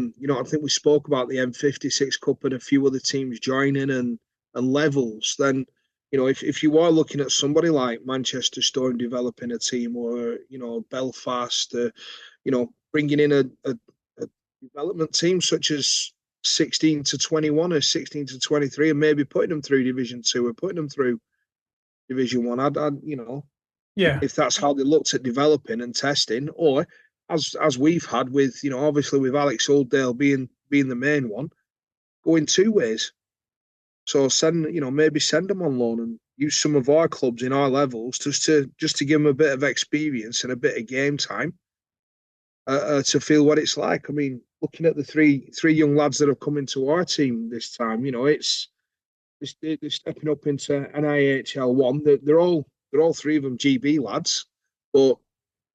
[SPEAKER 4] think we spoke about the M56 Cup and a few other teams joining and levels. Then, if you are looking at somebody like Manchester Storm developing a team, or Belfast, bringing in a development team such as 16 to 21 or 16 to 23, and maybe putting them through Division 2 or putting them through Division 1. If that's how they looked at developing and testing, or as we've had with, obviously with Alex Oldale being the main one, going 2 ways. So maybe send them on loan and use some of our clubs in our levels just to give them a bit of experience and a bit of game time to feel what it's like. I mean, looking at the three young lads that have come into our team this time, they're stepping up into NIHL 1. They're all 3 of them GB lads, but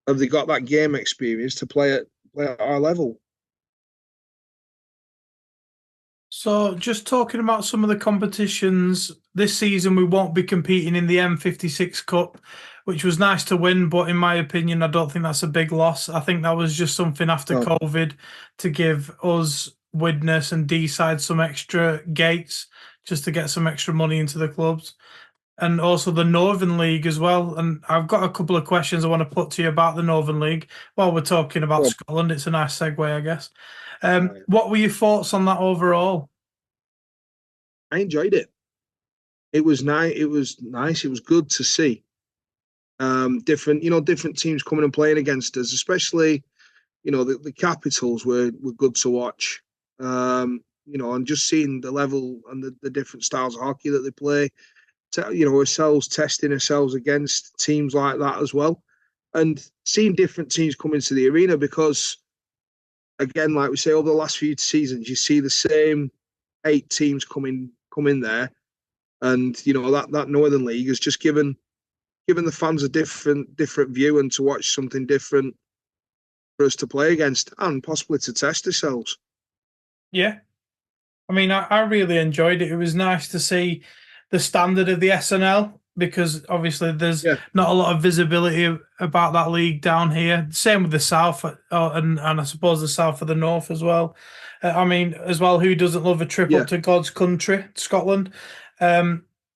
[SPEAKER 4] have they got that game experience to play at our level?
[SPEAKER 3] So, just talking about some of the competitions this season, we won't be competing in the M56 Cup, which was nice to win, but in my opinion, I don't think that's a big loss. I think that was just something after COVID to give us, Widnes and D-side, some extra gates just to get some extra money into the clubs. and also the Northern League as well. And I've got a couple of questions I want to put to you about the Northern League while we're talking about
[SPEAKER 4] Well,
[SPEAKER 3] Scotland. It's a nice segue, I guess.
[SPEAKER 4] right.
[SPEAKER 3] What were your thoughts on that overall?
[SPEAKER 4] I enjoyed it. It was nice. It was nice. It was good to see different teams coming and playing against us, especially the Capitals were good to watch. And just seeing the level and the different styles of hockey that they play. Ourselves testing ourselves against teams like that as well, and seeing different teams come into the arena because, again, like we say, over the last few seasons, you see the same 8 teams come in there, and that Northern League has just given the fans a different view and to watch something different for us to play against and possibly to test ourselves.
[SPEAKER 3] Yeah. I mean, I really enjoyed it. It was nice to see the standard of the SNL because obviously there's
[SPEAKER 4] Yeah.
[SPEAKER 3] not a lot of visibility about that league down here. Same with the South, and I suppose the South of the North as well. I mean, as well, who doesn't love a trip
[SPEAKER 4] Yeah.
[SPEAKER 3] up to God's country, Scotland?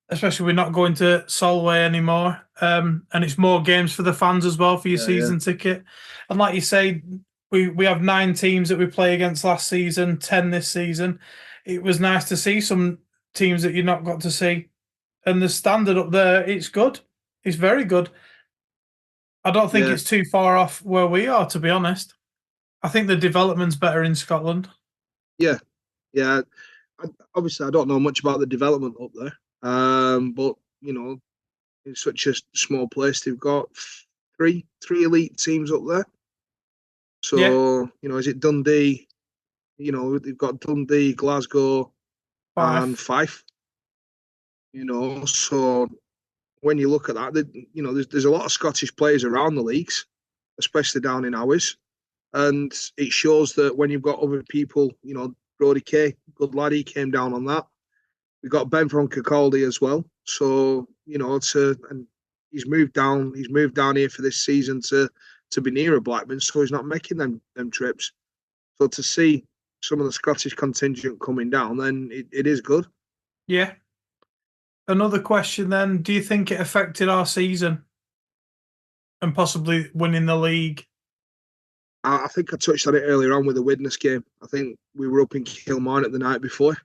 [SPEAKER 3] Especially we're not going to Solway anymore. And it's more games for the fans as well for your season ticket. And like you say, we have 9 teams that we play against last season, 10 this season. It was nice to see some teams that you've not got to see. And the standard up there, it's good. It's very good. I don't think it's too far off where we are, to be honest. I think the development's better in Scotland.
[SPEAKER 4] Yeah. Obviously, I don't know much about the development up there, but it's such a small place. They've got three elite teams up there. So is it Dundee? They've got Dundee, Glasgow, and Fife. So when you look at that, there's a lot of Scottish players around the leagues, especially down in ours, and it shows that when you've got other people, Brody Kay, good lad, he came down on that. We've got Ben from Kirkcaldy as well. So, and he's moved down here for this season to be nearer Blackburn, so he's not making them trips. So to see some of the Scottish contingent coming down, then it is good.
[SPEAKER 3] Yeah. Another question then, do you think it affected our season and possibly winning the league?
[SPEAKER 4] I think I touched on it earlier on with the Widnes game. I think we were up in Kilmarnock the night before.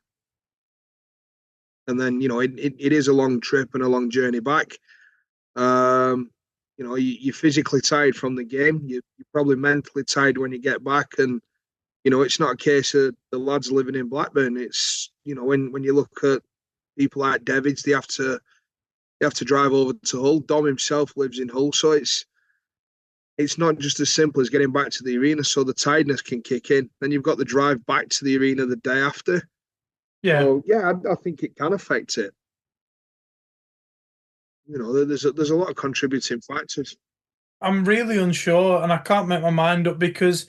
[SPEAKER 4] And then, it is a long trip and a long journey back. You're physically tired from the game. You're probably mentally tired when you get back. And, it's not a case of the lads living in Blackburn. It's, when you look at people like Davids, they have to drive over to Hull. Dom himself lives in Hull. So it's not just as simple as getting back to the arena. So the tiredness can kick in. Then you've got the drive back to the arena the day after.
[SPEAKER 3] Yeah.
[SPEAKER 4] So, I think it can affect it. There's a lot of contributing factors.
[SPEAKER 3] I'm really unsure and I can't make my mind up because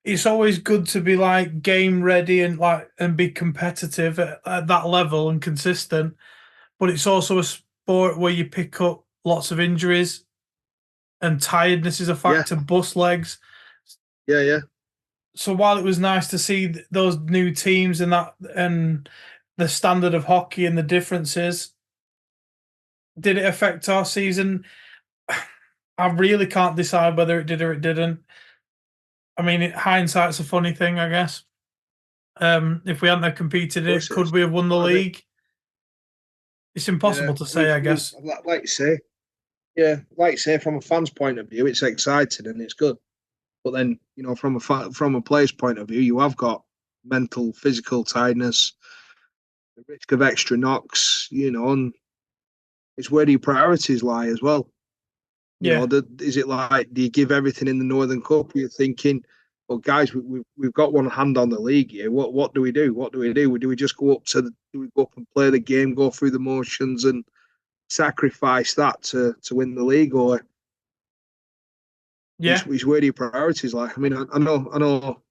[SPEAKER 3] it's always good to be like game ready and be competitive at that level and consistent. But it's also a sport where you pick up lots of injuries and tiredness is a factor, bust legs.
[SPEAKER 4] Yeah.
[SPEAKER 3] So while it was nice to see those new teams and the standard of hockey and the differences, did it affect our season? I really can't decide whether it did or it didn't. I mean, hindsight's a funny thing, I guess. If we hadn't competed it, could we have won the league? It's impossible to say, I guess.
[SPEAKER 4] Like you say, from a fan's point of view, it's exciting and it's good. But then, from a player's point of view, you have got mental, physical tiredness, the risk of extra knocks, and it's where do your priorities lie as well. Is it like, do you give everything in the Northern Cup? You're thinking, well, guys, we've got one hand on the league here. What do we do? What do we do? Do we just go up do we go up and play the game, go through the motions, and sacrifice that to win the league, or is where do your priorities lie? I mean, I know,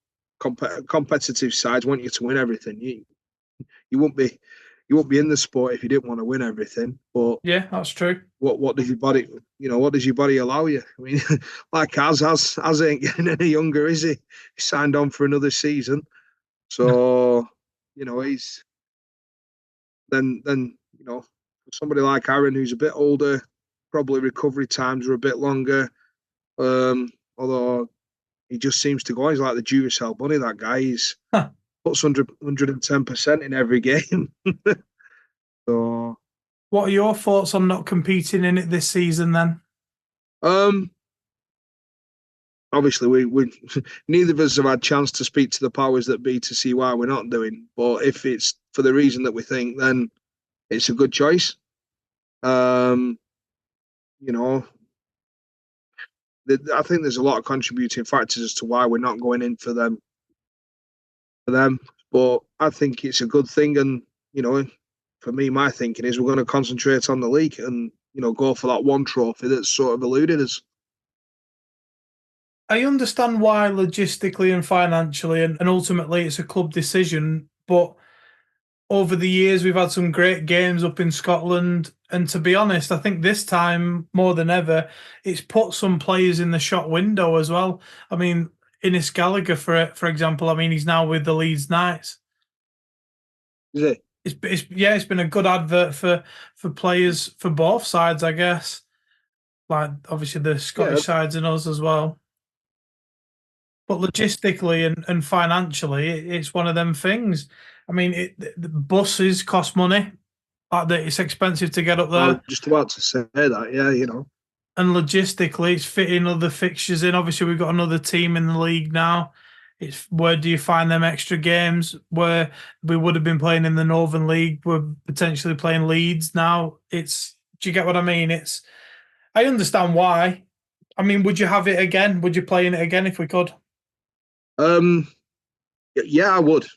[SPEAKER 4] competitive sides want you to win everything. You won't be in the sport if you didn't want to win everything. But
[SPEAKER 3] yeah, that's true.
[SPEAKER 4] What does your body, what does your body allow you? I mean, like Az ain't getting any younger, is he? He signed on for another season, so he's then somebody like Aaron, who's a bit older, probably recovery times are a bit longer. Although he just seems to go. He's like the Duracell bunny. That guy. He's puts 110% in every game. So,
[SPEAKER 3] What are your thoughts on not competing in it this season then?
[SPEAKER 4] Obviously, we neither of us have had chance to speak to the powers that be to see why we're not doing. But if it's for the reason that we think, then it's a good choice. You know, I think there's a lot of contributing factors as to why we're not going in for them. But I think it's a good thing, and for me, my thinking is we're going to concentrate on the league and go for that one trophy that's sort of eluded us.
[SPEAKER 3] I understand why logistically and financially, and ultimately it's a club decision, but over the years we've had some great games up in Scotland, and to be honest, I think this time more than ever, it's put some players in the shop window as well. I mean, Innes Gallagher, for example, I mean, he's now with the Leeds Knights.
[SPEAKER 4] Is it?
[SPEAKER 3] It's been a good advert for players for both sides, I guess. Like obviously the Scottish sides and us as well. But logistically and financially, it's one of them things. I mean, the buses cost money. Like that, it's expensive to get up there.
[SPEAKER 4] I was just about to say that, yeah.
[SPEAKER 3] And logistically, it's fitting other fixtures in. Obviously, we've got another team in the league now. It's where do you find them extra games where we would have been playing in the Northern League? We're potentially playing Leeds now. Do you get what I mean? I understand why. I mean, would you have it again? Would you play in it again if we could?
[SPEAKER 4] Yeah, I would.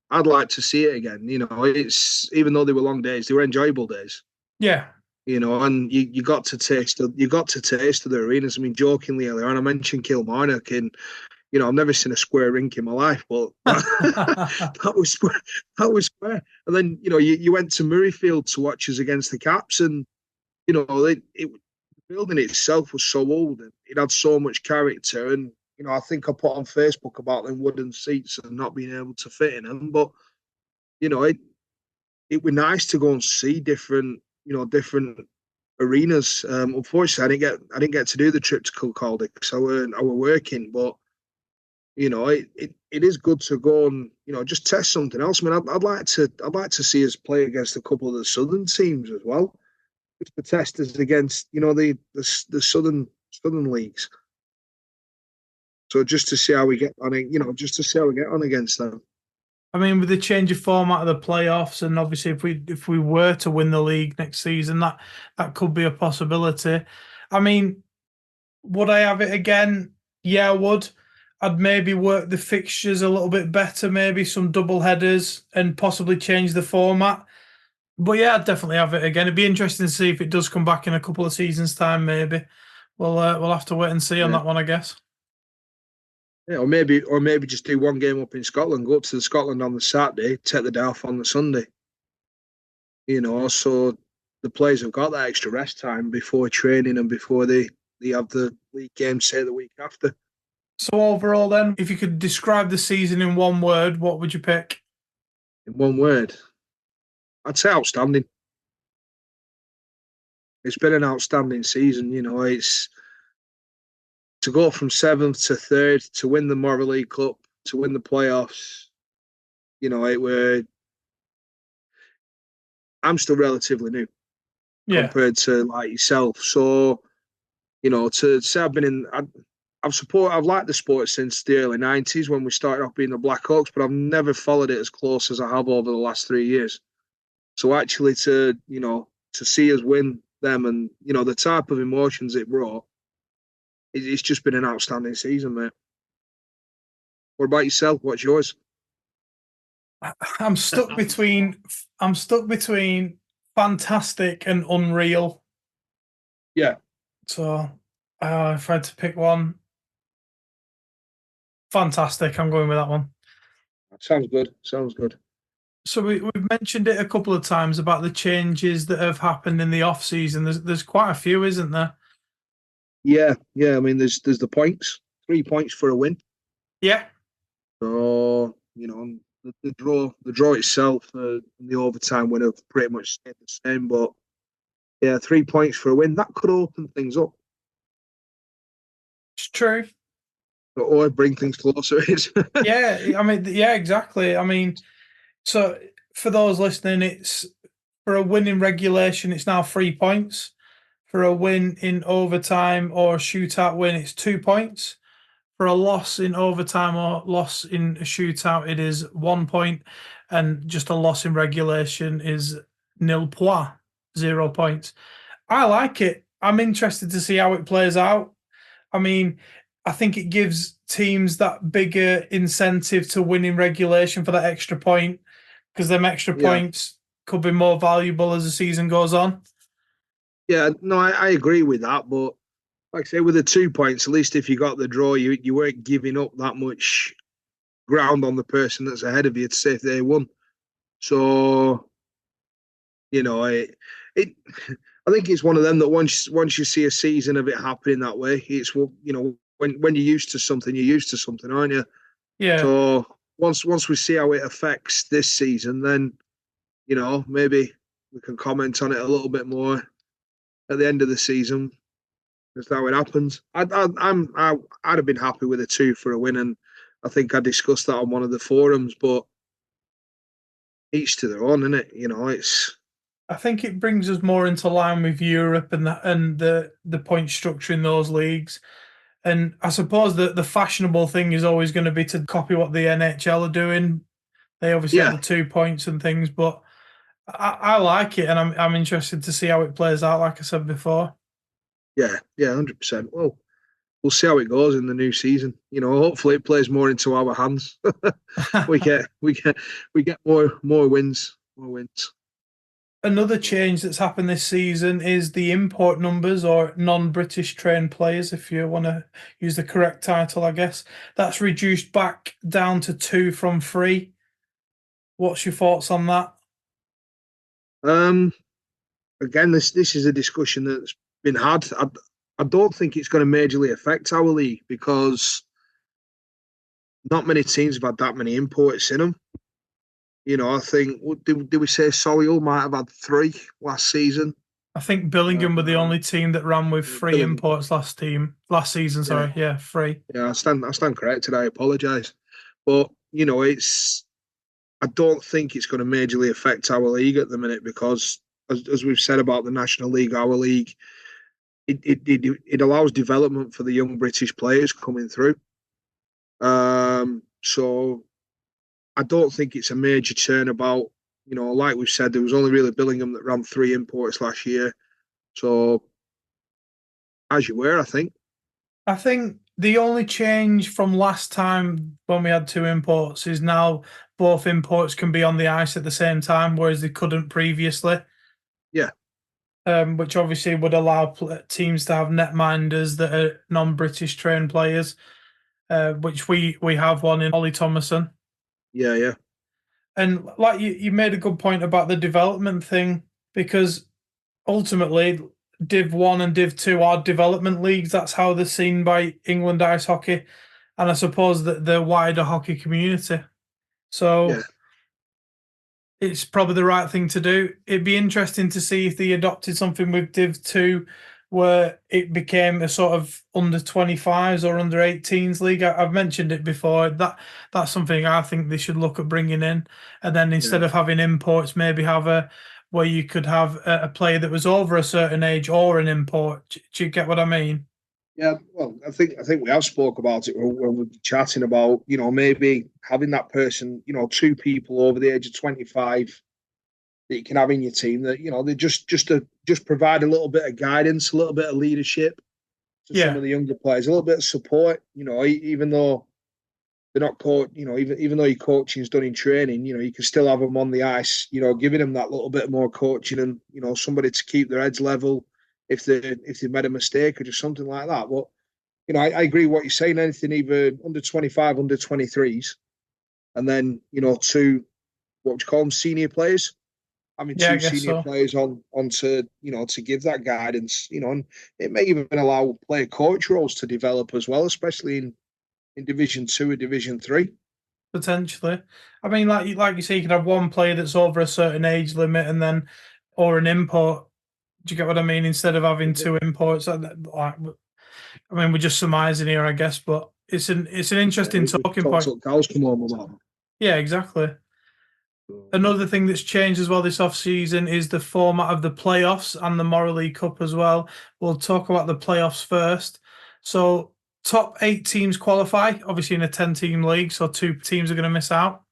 [SPEAKER 4] I'd like to see it again. It's even though they were long days, they were enjoyable days.
[SPEAKER 3] Yeah.
[SPEAKER 4] And you got to taste of the arenas. I mean, jokingly earlier on, I mentioned Kilmarnock, and I've never seen a square rink in my life, but that was square. That was square. And then you went to Murrayfield to watch us against the Caps, and the building itself was so old and it had so much character. And I think I put on Facebook about them wooden seats and not being able to fit in them, but it was nice to go and see different arenas. Unfortunately, I didn't get to do the trip to Kilcaldick because I were working. But it is good to go and just test something else. I mean, I'd like to see us play against a couple of the southern teams as well, just to test us against the southern leagues. So just to see how we get on it, just to see how we get on against them.
[SPEAKER 3] I mean, with the change of format of the playoffs, and obviously if we were to win the league next season, that could be a possibility. I mean, would I have it again? Yeah, I would. I'd maybe work the fixtures a little bit better, maybe some double headers, and possibly change the format. But yeah, I'd definitely have it again. It'd be interesting to see if it does come back in a couple of seasons' time. Maybe we'll have to wait and see on that one, I guess.
[SPEAKER 4] Yeah, or maybe just do one game up in Scotland, go up to Scotland on the Saturday, take the day off on the Sunday. So the players have got that extra rest time before training and before they have the league game, say, the week after.
[SPEAKER 3] So overall then, if you could describe the season in one word, what would you pick?
[SPEAKER 4] In one word, I'd say outstanding. It's been an outstanding season. It's to go from 7th to 3rd, to win the Moral League Cup, to win the playoffs. I'm still relatively new compared to like yourself. So, to say I've liked the sport since the early 90s when we started off being the Black Hawks, but I've never followed it as close as I have over the last 3 years. So actually to see us win them and, the type of emotions it brought, it's just been an outstanding season, mate. What about yourself? What's yours?
[SPEAKER 3] I'm stuck between fantastic and unreal.
[SPEAKER 4] Yeah.
[SPEAKER 3] So if I had to pick one, fantastic. I'm going with that one.
[SPEAKER 4] Sounds good.
[SPEAKER 3] So we've mentioned it a couple of times about the changes that have happened in the off season. There's quite a few, isn't there?
[SPEAKER 4] Yeah. I mean, there's the points, 3 points for a win.
[SPEAKER 3] Yeah.
[SPEAKER 4] So the draw itself and the overtime would have pretty much stayed the same, but Yeah, 3 points for a win. That could open things up.
[SPEAKER 3] It's true.
[SPEAKER 4] Or bring things closer.
[SPEAKER 3] Yeah, I mean, yeah, exactly. I mean, so for those listening, it's for a win in regulation, it's now 3 points. For a win in overtime or a shootout win, it's 2 points. For a loss in overtime or loss in a shootout, it is 1 point. And just a loss in regulation is nil point, 0 points. I like it. I'm interested to see how it plays out. I mean, I think it gives teams that bigger incentive to win in regulation for that extra point, because them extra points could be more valuable as the season goes on.
[SPEAKER 4] Yeah, no, I agree with that. But like I say, with the 2 points, at least if you got the draw, you weren't giving up that much ground on the person that's ahead of you to say if they won. So, I think it's one of them that once you see a season of it happening that way, it's when you're used to something, you're used to something, aren't you?
[SPEAKER 3] Yeah.
[SPEAKER 4] So once we see how it affects this season, then maybe we can comment on it a little bit more at the end of the season. That's how it happens. I'd have been happy with a 2 for a win, and I think I discussed that on one of the forums. But each to their own, isn't it? It's.
[SPEAKER 3] I think it brings us more into line with Europe and the point structure in those leagues. And I suppose that the fashionable thing is always going to be to copy what the NHL are doing. They obviously have the 2 points and things, but I like it, and I'm interested to see how it plays out. Like I said before.
[SPEAKER 4] Yeah, 100%. Well, we'll see how it goes in the new season. Hopefully it plays more into our hands. we get more wins, more wins.
[SPEAKER 3] Another change that's happened this season is the import numbers, or non-British trained players, if you want to use the correct title, I guess. That's reduced back down to 2 from 3. What's your thoughts on that?
[SPEAKER 4] Again, this is a discussion that's been had. I don't think it's going to majorly affect our league because not many teams have had that many imports in them. I think, did we say Solihull might have had 3 last season?
[SPEAKER 3] I think Billingham were the only team that ran with 3 imports last season. Sorry, 3.
[SPEAKER 4] Yeah, I stand corrected. I apologise, but I don't think it's going to majorly affect our league at the minute because, as we've said about the National League, our league, it allows development for the young British players coming through. So I don't think it's a major turnabout. Like we've said, there was only really Billingham that ran 3 imports last year. So, as you were, I think.
[SPEAKER 3] I think the only change from last time when we had 2 imports is now both imports can be on the ice at the same time, whereas they couldn't previously.
[SPEAKER 4] Yeah.
[SPEAKER 3] Which obviously would allow teams to have netminders that are non-British trained players, which we have one in Ollie Thomason.
[SPEAKER 4] Yeah.
[SPEAKER 3] And like you made a good point about the development thing, because ultimately Div 1 and Div 2 are development leagues. That's how they're seen by England ice hockey, and I suppose that the wider hockey community. So it's probably the right thing to do. It'd be interesting to see if they adopted something with Div 2 where it became a sort of under 25s or under 18s league. I've mentioned it before. That's something I think they should look at bringing in. And then instead of having imports, maybe have where you could have a player that was over a certain age or an import. Do you get what I mean?
[SPEAKER 4] Yeah, well, I think we have spoke about it when we were chatting about, maybe having that person, 2 people over the age of 25 that you can have in your team that, they just provide a little bit of guidance, a little bit of leadership to some of the younger players, a little bit of support, even though they're not coach, even though your coaching is done in training, you can still have them on the ice, giving them that little bit more coaching and, somebody to keep their heads level if they've made a mistake or just something like that. But, I agree with what you're saying, anything either under 25, under 23s, and then, 2, what would you call them, senior players? Having 2 senior players on to, to give that guidance, and it may even allow player coach roles to develop as well, especially in Division 2 or Division 3.
[SPEAKER 3] Potentially. I mean, like you say, you could have one player that's over a certain age limit and then, or an import Do you get what I mean? Instead of having two imports, we're just surmising here, I guess, but it's an interesting talking point.
[SPEAKER 4] Cows come home about.
[SPEAKER 3] Yeah, exactly. Another thing that's changed as well this off-season is the format of the playoffs and the Moral League Cup as well. We'll talk about the playoffs first. So top 8 teams qualify, obviously in a 10-team league, so 2 teams are going to miss out.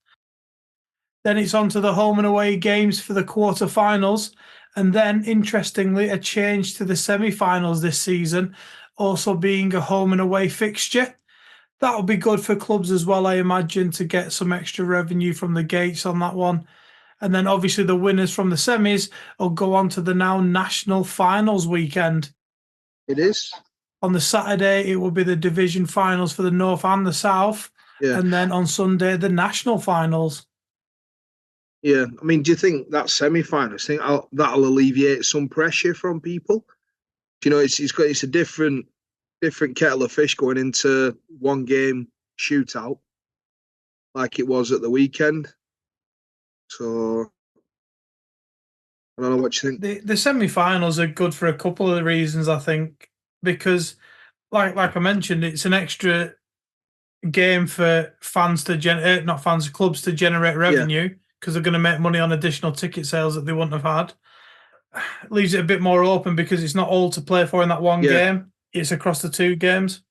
[SPEAKER 3] Then it's on to the home and away games for the quarterfinals. And then, interestingly, a change to the semi-finals this season, also being a home and away fixture. That'll be good for clubs as well, I imagine, to get some extra revenue from the gates on that one. And then obviously the winners from the semis will go on to the now national finals weekend.
[SPEAKER 4] It is.
[SPEAKER 3] On the Saturday, it will be the division finals for the North and the South. Yeah. And then on Sunday, the national finals.
[SPEAKER 4] Yeah. I mean, do you think that semi-finals, think that'll alleviate some pressure from people? You know, it's a different kettle of fish going into one game shootout like it was at the weekend. So I don't know what you think.
[SPEAKER 3] The semi-finals are good for a couple of reasons, I think, because like I mentioned, it's an extra game for fans to clubs to generate revenue because they're going to make money on additional ticket sales that they wouldn't have had. It leaves it a bit more open because it's not all to play for in that one game. It's across the 2 games.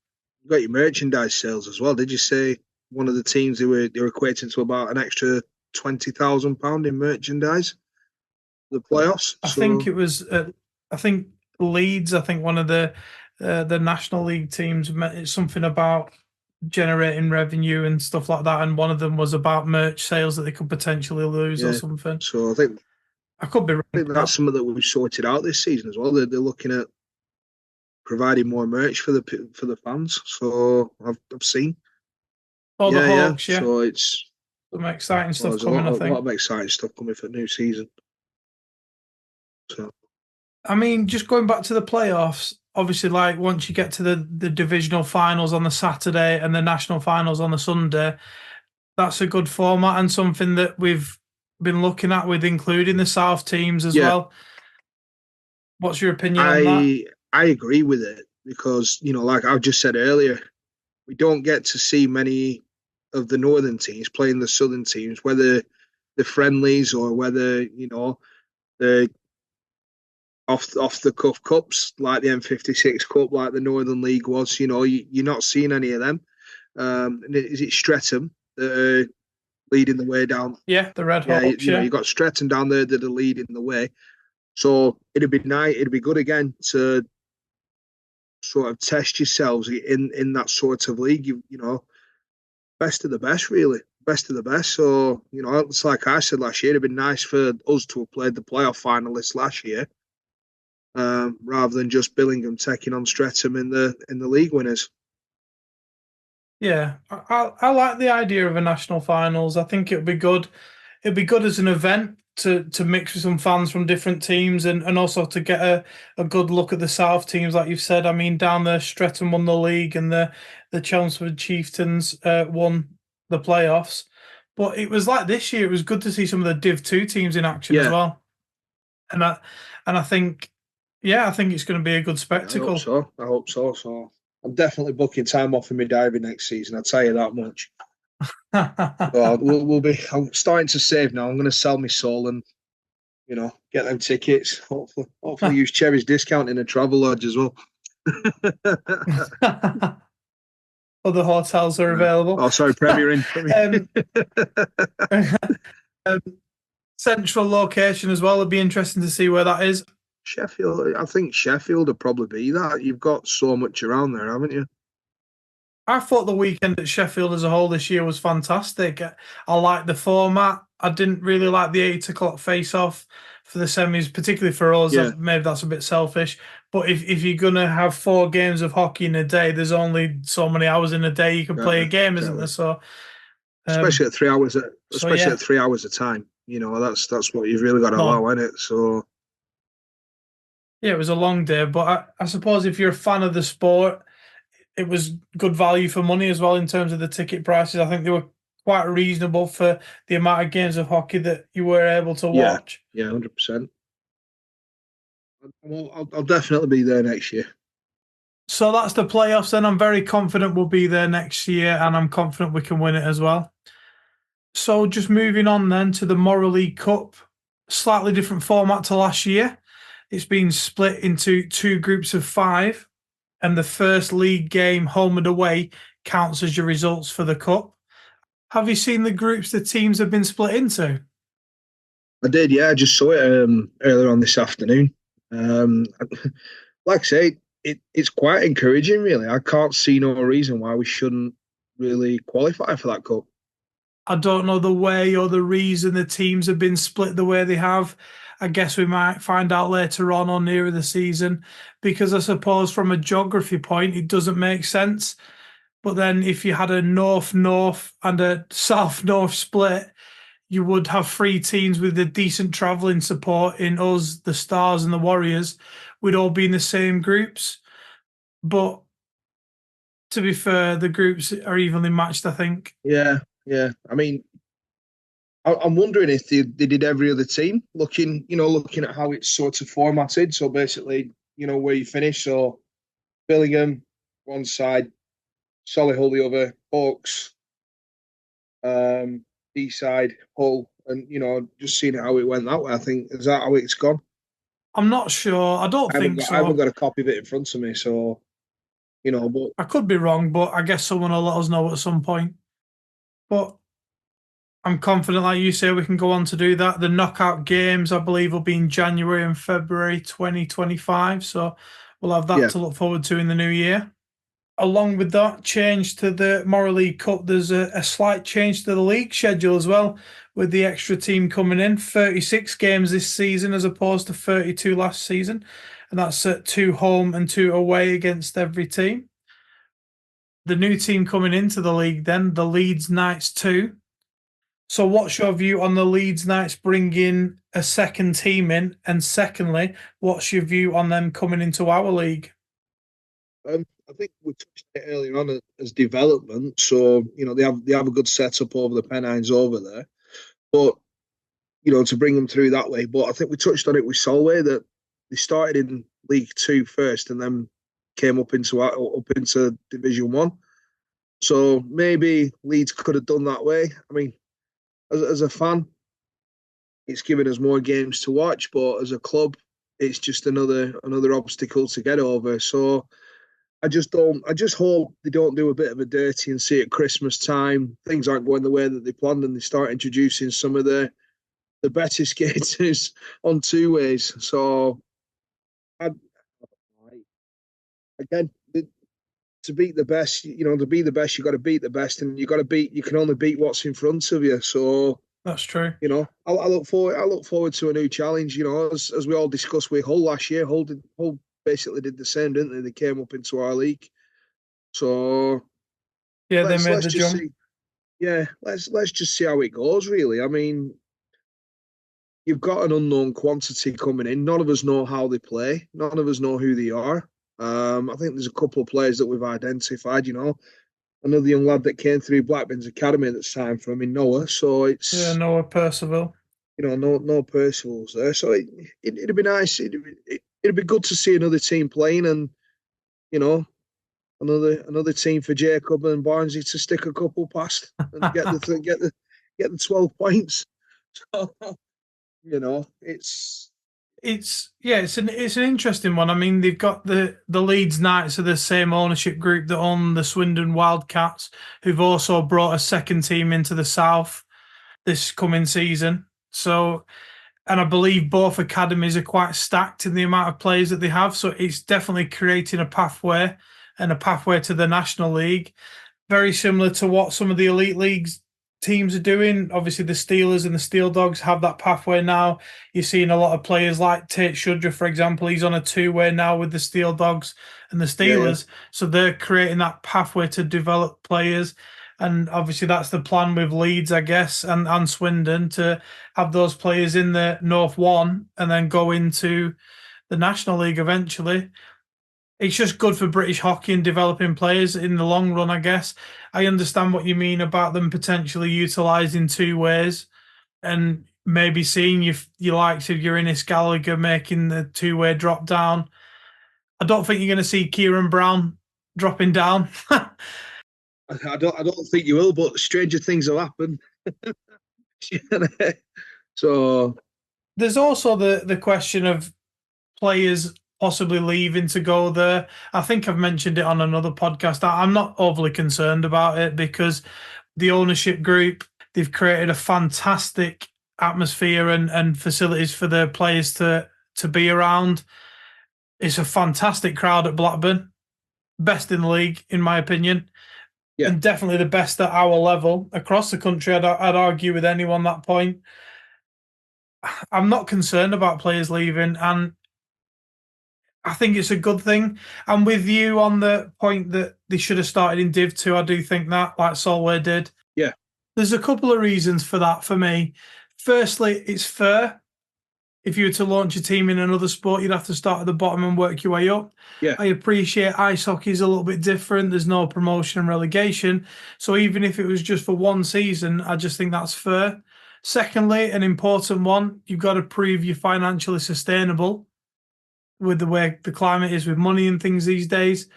[SPEAKER 4] You got your merchandise sales as well. Did you say one of the teams they were equating to about an extra £20,000 in merchandise? The playoffs.
[SPEAKER 3] I think it was. I think Leeds. I think one of the National League teams. It's something about generating revenue and stuff like that, and one of them was about merch sales that they could potentially lose or something.
[SPEAKER 4] So I think
[SPEAKER 3] I could be wrong.
[SPEAKER 4] I think that's something that we've sorted out this season as well. They're looking at providing more merch for the fans. So I've seen.
[SPEAKER 3] Oh, the Hawks, yeah.
[SPEAKER 4] So it's
[SPEAKER 3] some exciting stuff coming. I think
[SPEAKER 4] a lot of exciting stuff coming for the new season. So,
[SPEAKER 3] I mean, just going back to the playoffs, obviously, like once you get to the divisional finals on the Saturday and the national finals on the Sunday, that's a good format and something that we've been looking at with including the South teams as well. What's your opinion on that?
[SPEAKER 4] I agree with it because, you know, like I just said earlier, we don't get to see many of the northern teams playing the southern teams, whether the friendlies or whether, you know, the off the cuff cups like the M56 Cup, like the Northern League was. You know, you're not seeing any of them. And is it Streatham that are leading the way down?
[SPEAKER 3] Yeah, the Red Hawks.
[SPEAKER 4] You know, you got Streatham down there that are leading the way. So it'd be nice. It'd be good again to sort of test yourselves in that sort of league. You know, best of the best, really. Best of the best. So, you know, it's like I said last year, it'd been nice for us to have played the playoff finalists last year, rather than just Billingham taking on Streatham in the league winners.
[SPEAKER 3] Yeah, I like the idea of a national finals. I think it'd be good. It'd be good as an event to mix with some fans from different teams and also to get a good look at the South teams, like you've said. I mean, down there, Streatham won the league and the Chelmsford Chieftains won the playoffs. But it was like this year, it was good to see some of the Div 2 teams in action as well. And I think, I think it's going to be a good spectacle.
[SPEAKER 4] I hope so. So I'm definitely booking time off in my diary next season. I'll tell you that much. We'll be. I'm starting to save now. I'm going to sell my soul and, you know, get them tickets. Hopefully use Cherry's discount in a travel lodge as well.
[SPEAKER 3] Other hotels are available.
[SPEAKER 4] Oh, sorry, Premier Inn.
[SPEAKER 3] Central location as well. It'd be interesting to see where that is.
[SPEAKER 4] Sheffield. I think Sheffield would probably be that. You've got so much around there, haven't you?
[SPEAKER 3] I thought the weekend at Sheffield as a whole this year was fantastic. I liked the format. I didn't really like the 8 o'clock face-off for the semis, particularly for us. Yeah. Maybe that's a bit selfish. But if you're going to have 4 games of hockey in a day, there's only so many hours in a day you can play a game, isn't there? So,
[SPEAKER 4] especially at 3 hours, at 3 hours a time. You know, that's what you've really got to allow, isn't it? So,
[SPEAKER 3] yeah, it was a long day. But I suppose if you're a fan of the sport, it was good value for money as well in terms of the ticket prices. I think they were quite reasonable for the amount of games of hockey that you were able to watch.
[SPEAKER 4] Yeah, 100%. I'll definitely be there next year.
[SPEAKER 3] So that's the playoffs. Then I'm very confident we'll be there next year, and I'm confident we can win it as well. So just moving on then to the Moral League Cup, slightly different format to last year. It's been split into two groups of 5, and the first league game, home and away, counts as your results for the cup. Have you seen the groups the teams have been split into?
[SPEAKER 4] I did, yeah. I just saw it earlier on this afternoon. Um, like I say, it's quite encouraging, really. I can't see no reason why we shouldn't really qualify for that cup.
[SPEAKER 3] I don't know the way or the reason the teams have been split the way they have. I guess we might find out later on or nearer the season, because I suppose from a geography point, it doesn't make sense. But then if you had a north-north and a south-north split, you would have 3 teams with a decent travelling support in us, the Stars and the Warriors. We'd all be in the same groups. But to be fair, the groups are evenly matched, I think.
[SPEAKER 4] Yeah, yeah. I mean, I'm wondering if they did every other team, looking at how it's sort of formatted. So basically, where you finish. So Billingham, one side, Solihull the other, Hawks, B side, Hull, and just seeing how it went that way. I think is that how it's gone.
[SPEAKER 3] I'm not sure. I don't think
[SPEAKER 4] I haven't
[SPEAKER 3] so.
[SPEAKER 4] got a copy of it in front of me, so but
[SPEAKER 3] I could be wrong, but I guess someone will let us know at some point. But I'm confident, like you say, we can go on to do that. The knockout games, I believe, will be in January and February 2025. So we'll have that
[SPEAKER 4] yeah,
[SPEAKER 3] to look forward to in the new year. Along with that change to the Moral League Cup, there's a slight change to the league schedule as well, with the extra team coming in. 36 games this season as opposed to 32 last season. And that's 2 home and 2 away against every team. The new team coming into the league then, the Leeds Knights 2. So what's your view on the Leeds Knights bringing a second team in? And secondly, what's your view on them coming into our league?
[SPEAKER 4] I think we touched it earlier on as development. So they have a good setup over the Pennines over there, but to bring them through that way. But I think we touched on it with Solway that they started in League Two first and then came up into Division One. So maybe Leeds could have done that way. I mean, as a fan, it's given us more games to watch, but as a club, it's just another obstacle to get over. So I just hope they don't do a bit of a dirty and see at Christmas time things aren't going the way that they planned, and they start introducing some of the better skaters on 2 ways. So again, to beat the best, to be the best, you got to beat the best, and you can only beat what's in front of you. So
[SPEAKER 3] That's true.
[SPEAKER 4] I look forward to a new challenge. As we all discussed with Hull last year, Hull basically did the same, didn't they? They came up into our league. So
[SPEAKER 3] Yeah, they made
[SPEAKER 4] let's
[SPEAKER 3] the
[SPEAKER 4] just
[SPEAKER 3] jump.
[SPEAKER 4] see. Yeah, let's just see how it goes. Really, I mean, you've got an unknown quantity coming in. None of us know how they play. None of us know who they are. I think there's a couple of players that we've identified. Another young lad that came through Blackburn's academy that's signed from in Noah. So
[SPEAKER 3] Yeah,
[SPEAKER 4] it's
[SPEAKER 3] Noah Percival.
[SPEAKER 4] no Percival's there. So it'd be nice. It'd be good to see another team playing, and you know another team for Jacob and Barnsley to stick a couple past and get the 12 points. So, it's
[SPEAKER 3] It's an interesting one. I mean, they've got the Leeds Knights are the same ownership group that own the Swindon Wildcats, who've also brought a second team into the south this coming season. So, and I believe both academies are quite stacked in the amount of players that they have. So it's definitely creating a pathway to the National League, very similar to what some of the elite leagues teams are doing. Obviously, the Steelers and the Steel Dogs have that pathway now. You're seeing a lot of players like Tate Shudra, for example. He's on a 2-way now with the Steel Dogs and the
[SPEAKER 4] yeah.
[SPEAKER 3] Steelers. So they're creating that pathway to develop players. And obviously, that's the plan with Leeds, I guess, and Swindon to have those players in the North 1 and then go into the National League eventually. It's just good for British hockey and developing players in the long run, I guess. I understand what you mean about them potentially utilising 2 ways. And maybe seeing your likes of your Innes Gallagher making the two-way drop down. I don't think you're going to see Kieran Brown dropping down.
[SPEAKER 4] I don't think you will, but stranger things will happen. So
[SPEAKER 3] there's also the question of players possibly leaving to go there. I think I've mentioned it on another podcast. I'm not overly concerned about it because the ownership group, they've created a fantastic atmosphere and facilities for the players to be around. It's a fantastic crowd at Blackburn, best in the league, in my opinion.
[SPEAKER 4] Yeah.
[SPEAKER 3] And definitely the best at our level across the country. I'd argue with anyone that point. I'm not concerned about players leaving, and I think it's a good thing. I'm with you on the point that they should have started in Div 2. I do think that, like Solway did.
[SPEAKER 4] Yeah.
[SPEAKER 3] There's a couple of reasons for that for me. Firstly, it's fair. If you were to launch a team in another sport, you'd have to start at the bottom and work your way up.
[SPEAKER 4] Yeah.
[SPEAKER 3] I appreciate ice hockey is a little bit different. There's no promotion and relegation. So even if it was just for one season, I just think that's fair. Secondly, an important one, you've got to prove you're financially sustainable with the way the climate is with money and things these days.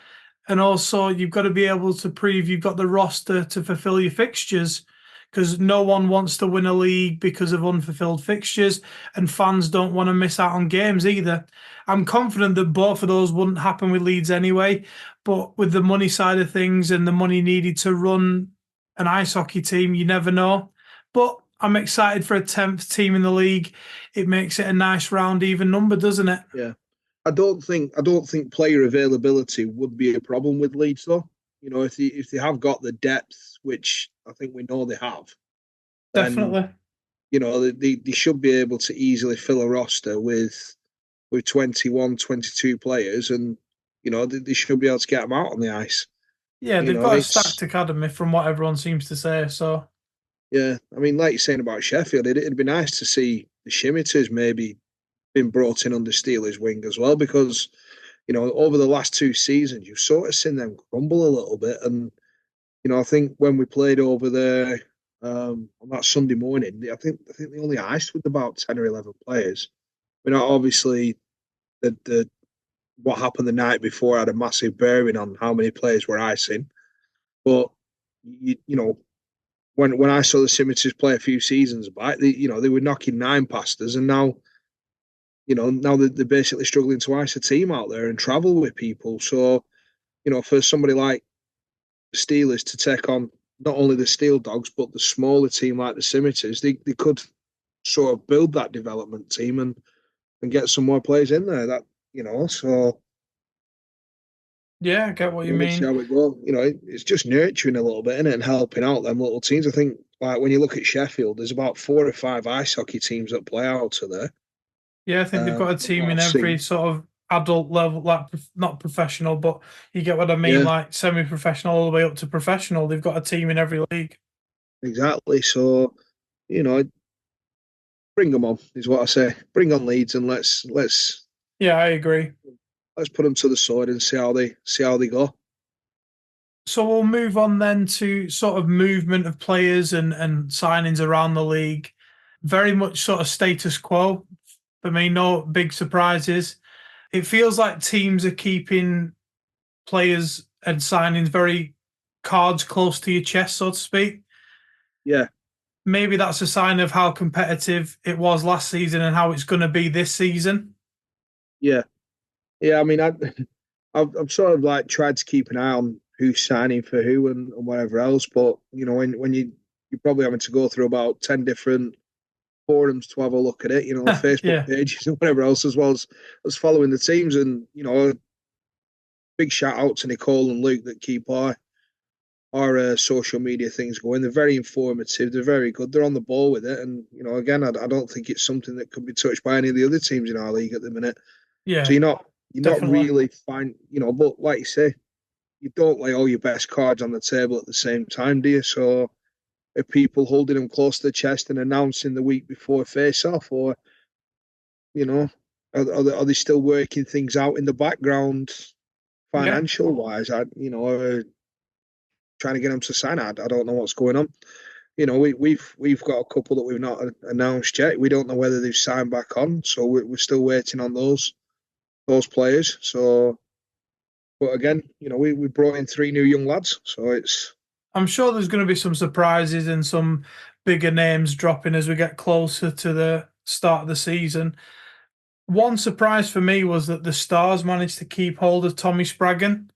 [SPEAKER 3] And also, you've got to be able to prove you've got the roster to fulfill your fixtures, because no one wants to win a league because of unfulfilled fixtures, and fans don't want to miss out on games either. I'm confident that both of those wouldn't happen with Leeds anyway, but with the money side of things and the money needed to run an ice hockey team, you never know. But I'm excited for a 10th team in the league. It makes it a nice round even number, doesn't it?
[SPEAKER 4] Yeah. I don't think player availability would be a problem with Leeds though. You know, if they have got the depth, which I think we know they have,
[SPEAKER 3] Definitely.
[SPEAKER 4] You know, they should be able to easily fill a roster with 21, 22 players, and you know they should be able to get them out on the ice.
[SPEAKER 3] Yeah, they've got a stacked academy from what everyone seems to say. So
[SPEAKER 4] yeah, I mean, like you're saying about Sheffield, it'd be nice to see the Shimiters maybe been brought in under Steele's wing as well, because you know over the last two seasons you've sort of seen them crumble a little bit, and you know I think when we played over there on that Sunday morning, I think they only iced with about 10 or 11 players. I mean, obviously the what happened the night before had a massive bearing on how many players were icing, but you know. When I saw the Scimitars play a few seasons back, they were knocking 9 past us, and now they're basically struggling to ice a team out there and travel with people. So, you know, for somebody like the Steelers to take on not only the Steel Dogs, but the smaller team like the Scimitars, they could sort of build that development team and get some more players in there. That, you know, so
[SPEAKER 3] yeah, I get what you mean.
[SPEAKER 4] See how it goes. You know, it's just nurturing a little bit, innit, and helping out them little teams. I think, like when you look at Sheffield, there's about 4 or 5 ice hockey teams that play out of there.
[SPEAKER 3] Yeah, I think they've got a team in every sort of adult level, like not professional, but you get what I mean,
[SPEAKER 4] Yeah.
[SPEAKER 3] like semi-professional all the way up to professional. They've got a team in every league.
[SPEAKER 4] Exactly. So, you know, bring them on is what I say. Bring on Leeds and let's
[SPEAKER 3] Yeah, I agree.
[SPEAKER 4] let's put them to the sword and see how they go.
[SPEAKER 3] So we'll move on then to sort of movement of players and signings around the league. Very much sort of status quo for me. No big surprises. It feels like teams are keeping players and signings very cards close to your chest, so to speak.
[SPEAKER 4] Yeah.
[SPEAKER 3] Maybe that's a sign of how competitive it was last season and how it's going to be this season.
[SPEAKER 4] Yeah. Yeah. I mean, I've sort of like tried to keep an eye on who's signing for who and whatever else. But, you know, when you're probably having to go through about 10 different forums to have a look at it, you know, Facebook pages and whatever else, as well as following the teams. And, you know, big shout out to Nicole and Luke that keep our social media things going. They're very informative. They're very good. They're on the ball with it. And, you know, again, I don't think it's something that could be touched by any of the other teams in our league at the minute.
[SPEAKER 3] Yeah.
[SPEAKER 4] So you're not really fine, you know, but like you say, you don't lay all your best cards on the table at the same time, do you? So are people holding them close to the chest and announcing the week before face-off, or, you know, are they still working things out in the background financial-wise? You know, trying to get them to sign. I don't know what's going on. we've got a couple that we've not announced yet. We don't know whether they've signed back on, so we're still waiting on those players. So, but again, we brought in 3 new young lads, so it's.
[SPEAKER 3] I'm sure there's going to be some surprises and some bigger names dropping as we get closer to the start of the season. One surprise for me was that the Stars managed to keep hold of Tommy Spraggan.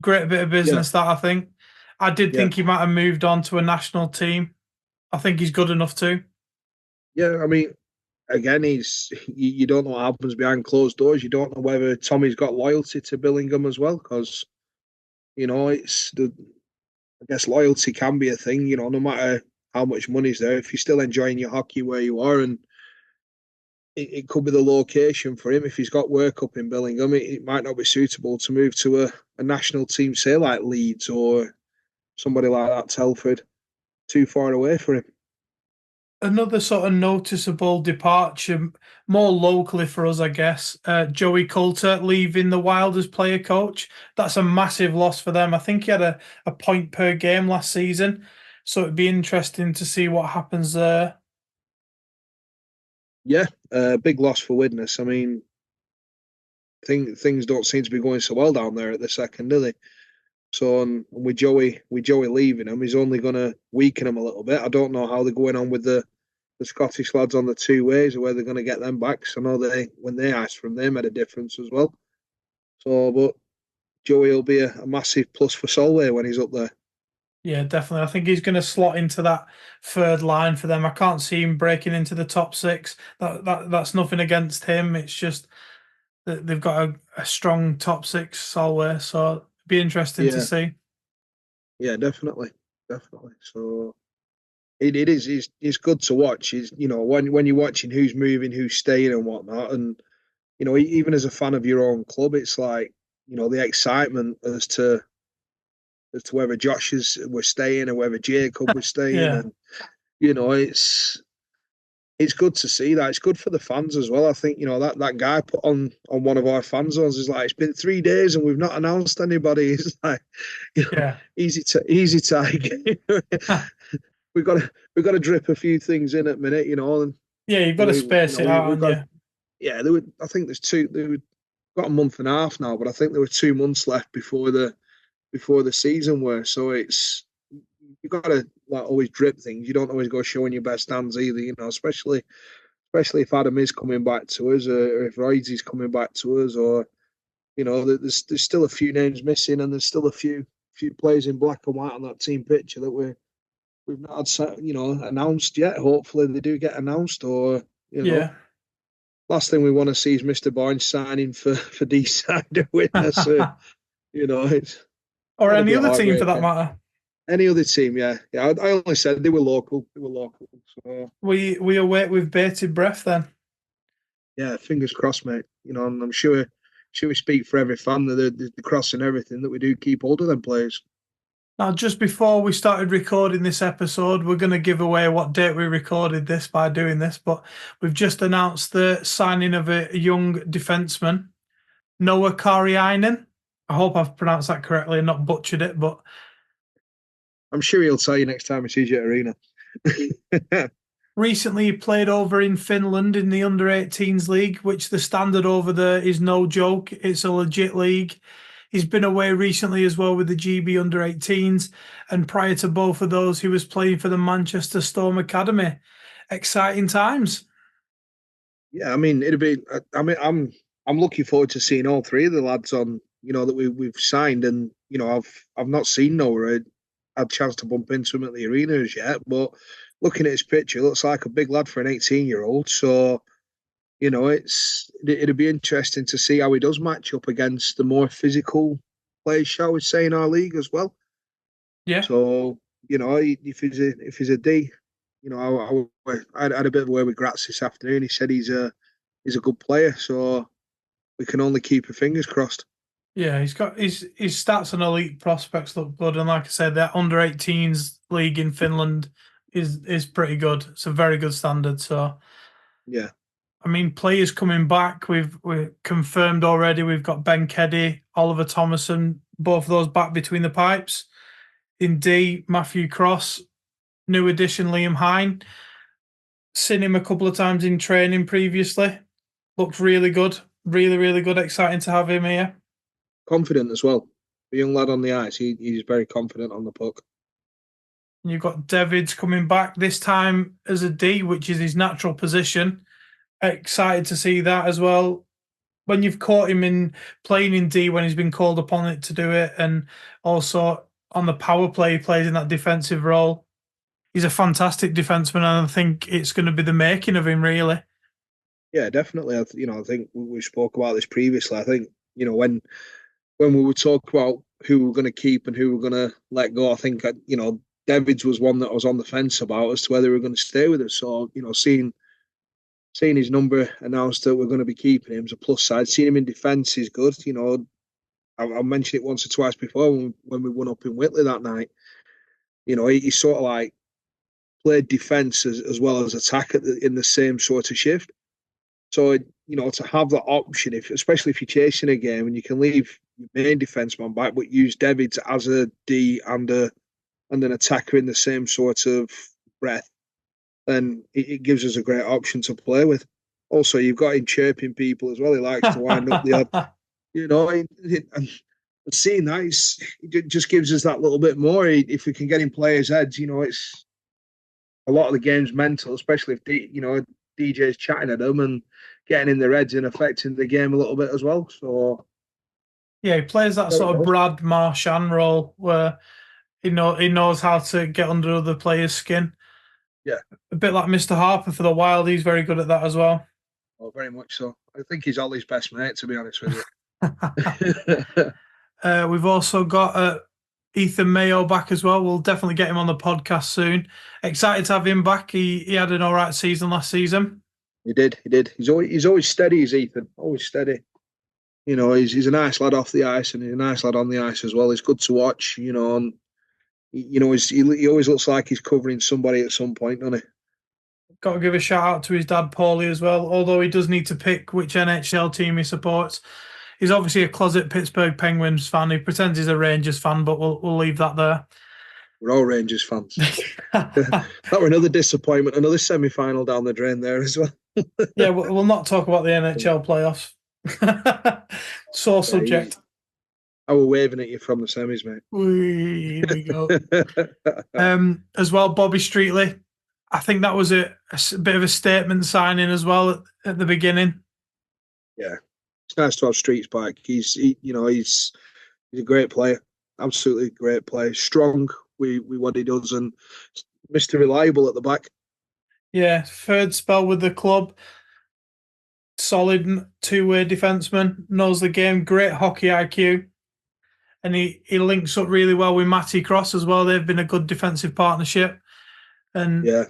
[SPEAKER 3] Great bit of business that, I think. I did think he might have moved on to a national team. I think he's good enough too.
[SPEAKER 4] Yeah, I mean, again, you don't know what happens behind closed doors. You don't know whether Tommy's got loyalty to Billingham as well, because I guess loyalty can be a thing. No matter how much money's there, if you're still enjoying your hockey where you are, and it could be the location for him. If he's got work up in Billingham, it might not be suitable to move to a national team, say like Leeds or somebody like that, Telford. Too far away for him.
[SPEAKER 3] Another sort of noticeable departure, more locally for us, I guess. Joey Coulter leaving the Wild as player coach. That's a massive loss for them. I think he had a point per game last season, so it'd be interesting to see what happens there.
[SPEAKER 4] Yeah, big loss for Widnes. I mean, things don't seem to be going so well down there at the second, do they? So with Joey leaving him, he's only going to weaken him a little bit. I don't know how they're going on with the Scottish lads on the 2 ways, or whether they're going to get them back. So I know when they asked from them, made a difference as well. So, but Joey will be a massive plus for Solway when he's up there.
[SPEAKER 3] Yeah, definitely. I think he's going to slot into that third line for them. I can't see him breaking into the top 6. That's nothing against him. It's just that they've got a strong top 6 Solway, so it'd be interesting to see.
[SPEAKER 4] Yeah, definitely. So it is. It's good to watch. When you're watching who's moving, who's staying, and whatnot, and even as a fan of your own club, it's like the excitement as to whether Josh was staying or whether Jacob was staying, and it's good to see that. It's good for the fans as well. I think that guy put on one of our fan zones is like, it's been 3 days and we've not announced anybody. It's like, easy to we've got to drip a few things in at the minute, and
[SPEAKER 3] you've got to space it out, haven't you?
[SPEAKER 4] Yeah, I think there's they've got a month and a half now, but I think there were 2 months left before the season were. So it's, you've got to always drip things. You don't always go showing your best hands either, especially if Adam is coming back to us, or if Royds coming back to us, or there's still a few names missing, and there's still a few players in black and white on that team picture that we've not had announced yet. Hopefully they do get announced, or last thing we want to see is Mr. Barnes signing for D-side Witness. It's
[SPEAKER 3] or any other team for that matter.
[SPEAKER 4] Any other team, yeah. I only said they were local. So
[SPEAKER 3] we await with bated breath then.
[SPEAKER 4] Yeah, fingers crossed, mate. And I'm sure we speak for every fan that the crossing everything that we do keep hold of them players.
[SPEAKER 3] Now, just before we started recording this episode, we're going to give away what date we recorded this by doing this, but we've just announced the signing of a young defenseman, Noah Kariainen. I hope I've pronounced that correctly and not butchered it, but
[SPEAKER 4] I'm sure he'll tell you next time he sees you at Arena.
[SPEAKER 3] Recently, he played over in Finland in the under-18s league, which the standard over there is no joke. It's a legit league. He's been away recently as well with the GB under-18s, and prior to both of those, he was playing for the Manchester Storm Academy. Exciting times.
[SPEAKER 4] Yeah, I mean, I'm looking forward to seeing all 3 of the lads on, that we've signed, and I've not seen Noah. Had a chance to bump into him at the arena as yet, but looking at his picture, looks like a big lad for an 18-year-old. So, it'd be interesting to see how he does match up against the more physical players, shall we say, in our league as well.
[SPEAKER 3] Yeah.
[SPEAKER 4] So, if he's a D, I had a bit of a word with Gratz this afternoon. He said he's a good player, so we can only keep our fingers crossed.
[SPEAKER 3] Yeah, he's got his stats and elite prospects look good, and like I said, that under-18s league in Finland is pretty good. It's a very good standard. So
[SPEAKER 4] yeah,
[SPEAKER 3] I mean, players coming back. We've confirmed already. We've got Ben Keddy, Oliver Thomason, both of those back between the pipes. In D, Matthew Cross, new addition Liam Hine. Seen him a couple of times in training previously. Looks really good. Really, really good. Exciting to have him here.
[SPEAKER 4] Confident as well. The young lad on the ice, he's very confident on the puck.
[SPEAKER 3] You've got Davids coming back this time as a D, which is his natural position. Excited to see that as well. When you've caught him in playing in D when he's been called upon it to do it, and also on the power play, he plays in that defensive role. He's a fantastic defenseman, and I think it's going to be the making of him, really.
[SPEAKER 4] Yeah, definitely. I think we spoke about this previously. I think, when we would talk about who we're going to keep and who we're going to let go, I think, Davids was one that I was on the fence about as to whether we were going to stay with us. So, seeing his number announced that we're going to be keeping him is a plus side. Seeing him in defence is good. I mentioned it once or twice before when we won up in Whitley that night. He sort of like played defence as well as attack in the same sort of shift. So, to have that option, especially if you're chasing a game and you can leave your main defenceman back, but use Davids as a D and an attacker in the same sort of breath, then it gives us a great option to play with. Also, you've got him chirping people as well. He likes to wind up the odd, and seeing that, it just gives us that little bit more. If we can get in players' heads, it's a lot of the game's mental, especially if DJ's chatting at them and getting in their heads and affecting the game a little bit as well. So
[SPEAKER 3] yeah, he plays that sort of Brad Marchand role where he knows how to get under other players' skin.
[SPEAKER 4] Yeah,
[SPEAKER 3] a bit like Mr. Harper for the Wild. He's very good at that as well.
[SPEAKER 4] Oh, very much so. I think he's Ollie's best mate, to be honest with you.
[SPEAKER 3] We've also got Ethan Mayo back as well. We'll definitely get him on the podcast soon. Excited to have him back. He had an all right season last season.
[SPEAKER 4] He did. He's always steady, is Ethan. Always steady. He's a nice lad off the ice and he's a nice lad on the ice as well. He's good to watch, and he always looks like he's covering somebody at some point, doesn't he?
[SPEAKER 3] Got to give a shout out to his dad, Paulie, as well, although he does need to pick which NHL team he supports. He's obviously a closet Pittsburgh Penguins fan. He pretends he's a Rangers fan, but we'll leave that there.
[SPEAKER 4] We're all Rangers fans. That were another disappointment, another semi-final down the drain there as well.
[SPEAKER 3] Yeah, we'll not talk about the NHL playoffs. Sore subject.
[SPEAKER 4] I was waving at you from the semis, mate.
[SPEAKER 3] Here we go. As well, Bobby Streetley. I think that was a bit of a statement signing as well at the beginning.
[SPEAKER 4] Yeah, it's nice to have Streets back. He's a great player, absolutely great player. Strong with what he does, and Mr. Reliable at the back.
[SPEAKER 3] Yeah, third spell with the club. Solid two-way defenseman, knows the game, great hockey IQ. And he links up really well with Matty Cross as well. They've been a good defensive partnership. And
[SPEAKER 4] yeah,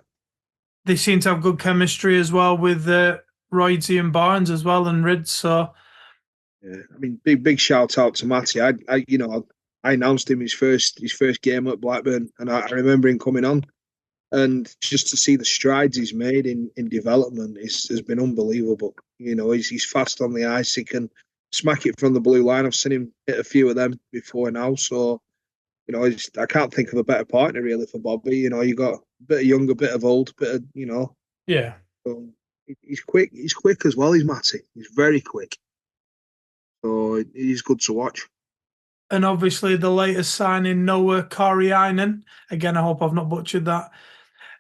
[SPEAKER 4] they
[SPEAKER 3] seem to have good chemistry as well with Roydsy and Barnes as well and Rids. So
[SPEAKER 4] yeah, I mean, big shout out to Matty. I announced him his first game at Blackburn, and I remember him coming on. And just to see the strides he's made in development has been unbelievable. He's fast on the ice. He can smack it from the blue line. I've seen him hit a few of them before now. So, I can't think of a better partner really for Bobby. You got a bit of young, a bit of old,
[SPEAKER 3] Yeah.
[SPEAKER 4] So he's quick. He's quick as well. He's Matty. He's very quick. So he's good to watch.
[SPEAKER 3] And obviously the latest signing, Noah Kariainen. Again, I hope I've not butchered that.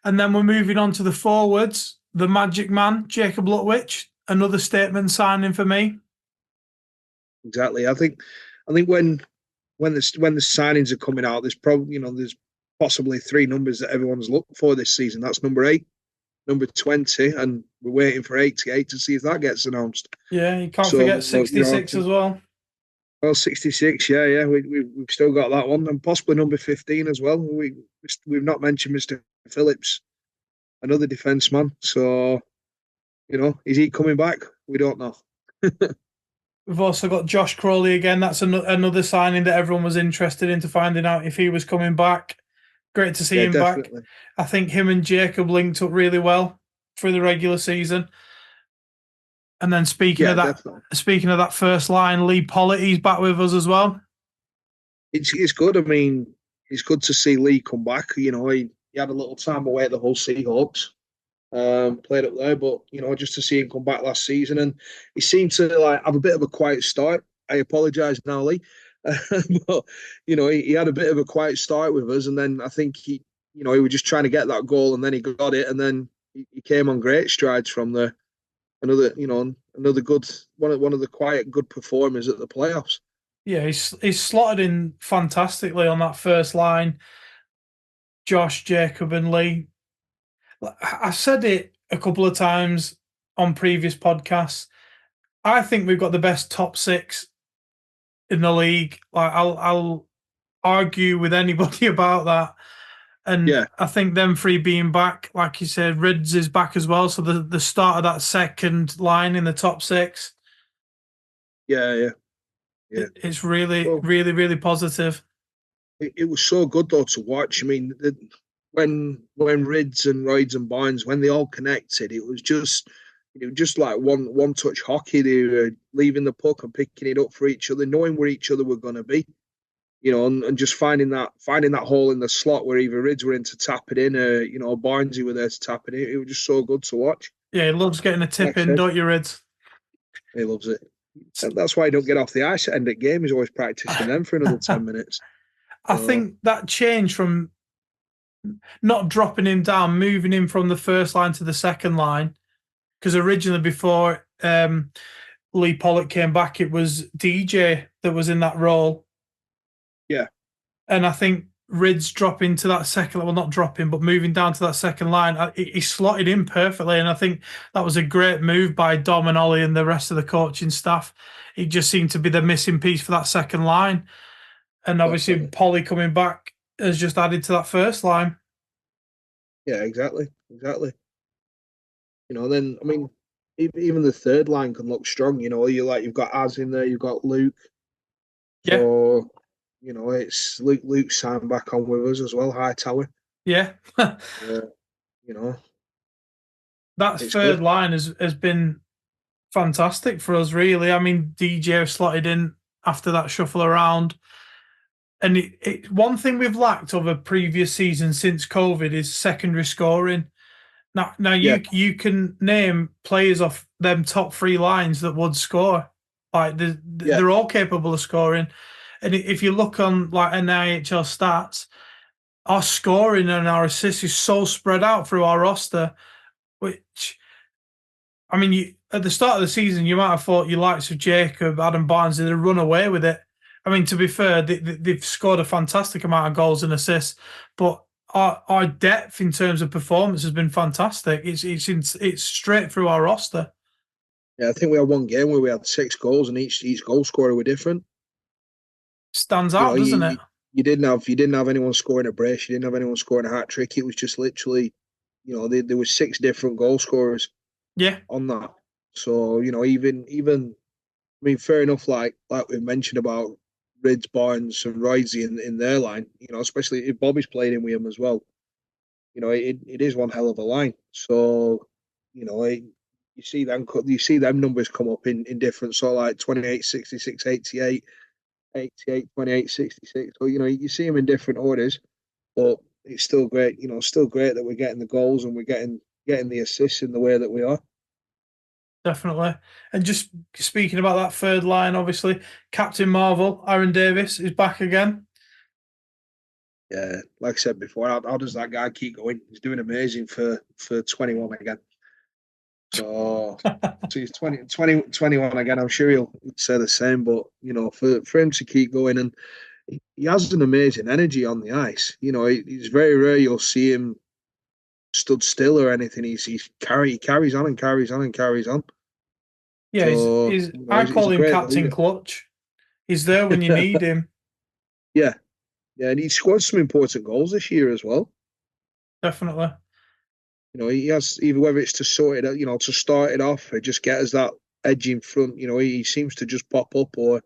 [SPEAKER 3] And then we're moving on to the forwards. The Magic Man, Jacob Lutwich, another statement signing for me.
[SPEAKER 4] Exactly. I think when the signings are coming out, there's probably there's possibly three numbers that everyone's looking for this season. That's number 8, number 20, and we're waiting for 88 to see if that gets announced.
[SPEAKER 3] Yeah, you can't forget 66 as well.
[SPEAKER 4] Well, 66, yeah, we've still got that one, and possibly number 15 as well. We've not mentioned Mr. Phillips, another defenseman. So, is he coming back? We don't know.
[SPEAKER 3] We've also got Josh Crowley again. That's another signing that everyone was interested into finding out if he was coming back. Great to see him definitely back. I think him and Jacob linked up really well through the regular season. And then speaking of that first line, Lee Pollitt, he's back with us as well.
[SPEAKER 4] It's good. I mean, it's good to see Lee come back. he had a little time away at the Hull Seahawks. Played up there, but just to see him come back last season, and he seemed to like have a bit of a quiet start. I apologise now, Lee, but he had a bit of a quiet start with us, and then I think he was just trying to get that goal, and then he got it, and then he came on great strides from there. Another good one of the quiet good performers at the playoffs.
[SPEAKER 3] Yeah, he's slotted in fantastically on that first line. Josh, Jacob, and Lee. I've said it a couple of times on previous podcasts. I think we've got the best top six in the league. Like I'll argue with anybody about that. And
[SPEAKER 4] Yeah.
[SPEAKER 3] I think them three being back, like you said, Rids is back as well. So the start of that second line in the top six.
[SPEAKER 4] Yeah.
[SPEAKER 3] It's really positive.
[SPEAKER 4] It was so good though to watch. I mean, when Rids and Royds and Barnes, when they all connected, it was just like one touch hockey. They were leaving the puck and picking it up for each other, knowing where each other were going to be. And just finding that hole in the slot where either Rids were in to tap it in, or Barnes were there to tap it in. It was just so good to watch.
[SPEAKER 3] Yeah, he loves getting a tip in, don't you, Rids?
[SPEAKER 4] He loves it. That's why he don't get off the ice at end of game. He's always practicing them for another 10 minutes.
[SPEAKER 3] I think that change from not dropping him down, moving him from the first line to the second line, because originally before Lee Pollock came back, it was DJ that was in that role.
[SPEAKER 4] Yeah.
[SPEAKER 3] And I think Rids dropping to that second, well, not dropping, but moving down to that second line, he slotted in perfectly. And I think that was a great move by Dom and Ollie and the rest of the coaching staff. It just seemed to be the missing piece for that second line. And obviously, Polly coming back has just added to that first line.
[SPEAKER 4] Yeah, exactly. Then, I mean, even the third line can look strong. You've got Az in there, you've got Luke.
[SPEAKER 3] Yeah.
[SPEAKER 4] So, it's Luke signed back on with us as well, Hightower.
[SPEAKER 3] Yeah.
[SPEAKER 4] That
[SPEAKER 3] third line has been fantastic for us, really. I mean, DJ slotted in after that shuffle around. And one thing we've lacked over previous seasons since COVID is secondary scoring. Now you can name players off them top three lines that would score. Like they're all capable of scoring. And if you look on like NIHL stats, our scoring and our assists is so spread out through our roster, which, I mean, at the start of the season, you might have thought your likes of Jacob, Adam Barnes, they'd run away with it. I mean, to be fair, they've scored a fantastic amount of goals and assists, but our depth in terms of performance has been fantastic. It's straight through our roster.
[SPEAKER 4] Yeah, I think we had one game where we had 6 goals, and each goal scorer were different.
[SPEAKER 3] Stands out, doesn't it?
[SPEAKER 4] You didn't have anyone scoring a brace. You didn't have anyone scoring a hat trick. It was just literally, there were 6 different goal scorers.
[SPEAKER 3] Yeah.
[SPEAKER 4] On that, so even I mean, fair enough. Like we've mentioned about Rids, Barnes, and Roydsy in their line. Especially if Bobby's playing in with him as well. It is one hell of a line. So you see them numbers come up in different sort of like 28, 66, 88, 88, 28, 66. So you see them in different orders, but it's still great. Still great that we're getting the goals and we're getting the assists in the way that we are.
[SPEAKER 3] Definitely. And just speaking about that third line, obviously, Captain Marvel, Aaron Davis, is back again.
[SPEAKER 4] Yeah, like I said before, how does that guy keep going? He's doing amazing for 21 again. So he's 21 again. I'm sure he'll say the same, but, for him to keep going, and he has an amazing energy on the ice. It's very rare you'll see him stood still or anything. He carries on and carries on and carries on.
[SPEAKER 3] Yeah,
[SPEAKER 4] so,
[SPEAKER 3] I call him Captain
[SPEAKER 4] leader.
[SPEAKER 3] Clutch. He's there when you need him.
[SPEAKER 4] Yeah, and he scored some important goals this year as well.
[SPEAKER 3] Definitely.
[SPEAKER 4] He has, either whether it's to sort it out, to start it off or just get us that edge in front. He seems to just pop up, or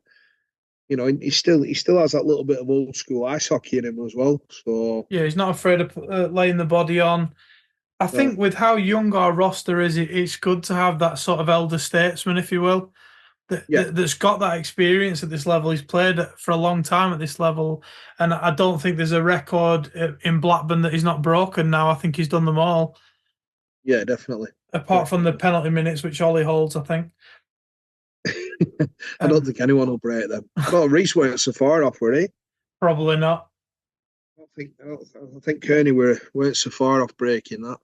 [SPEAKER 4] he still has that little bit of old school ice hockey in him as well. So
[SPEAKER 3] yeah, he's not afraid of laying the body on. I think with how young our roster is, it's good to have that sort of elder statesman, if you will. that's got that experience at this level. He's played for a long time at this level, and I don't think there's a record in Blackburn that he's not broken now. I think he's done them all.
[SPEAKER 4] Yeah, definitely.
[SPEAKER 3] Apart from the penalty minutes, which Ollie holds, I think.
[SPEAKER 4] I don't think anyone will break them. Well, Reece weren't so far off, were he?
[SPEAKER 3] Probably not.
[SPEAKER 4] I think Kearney weren't so far off breaking that.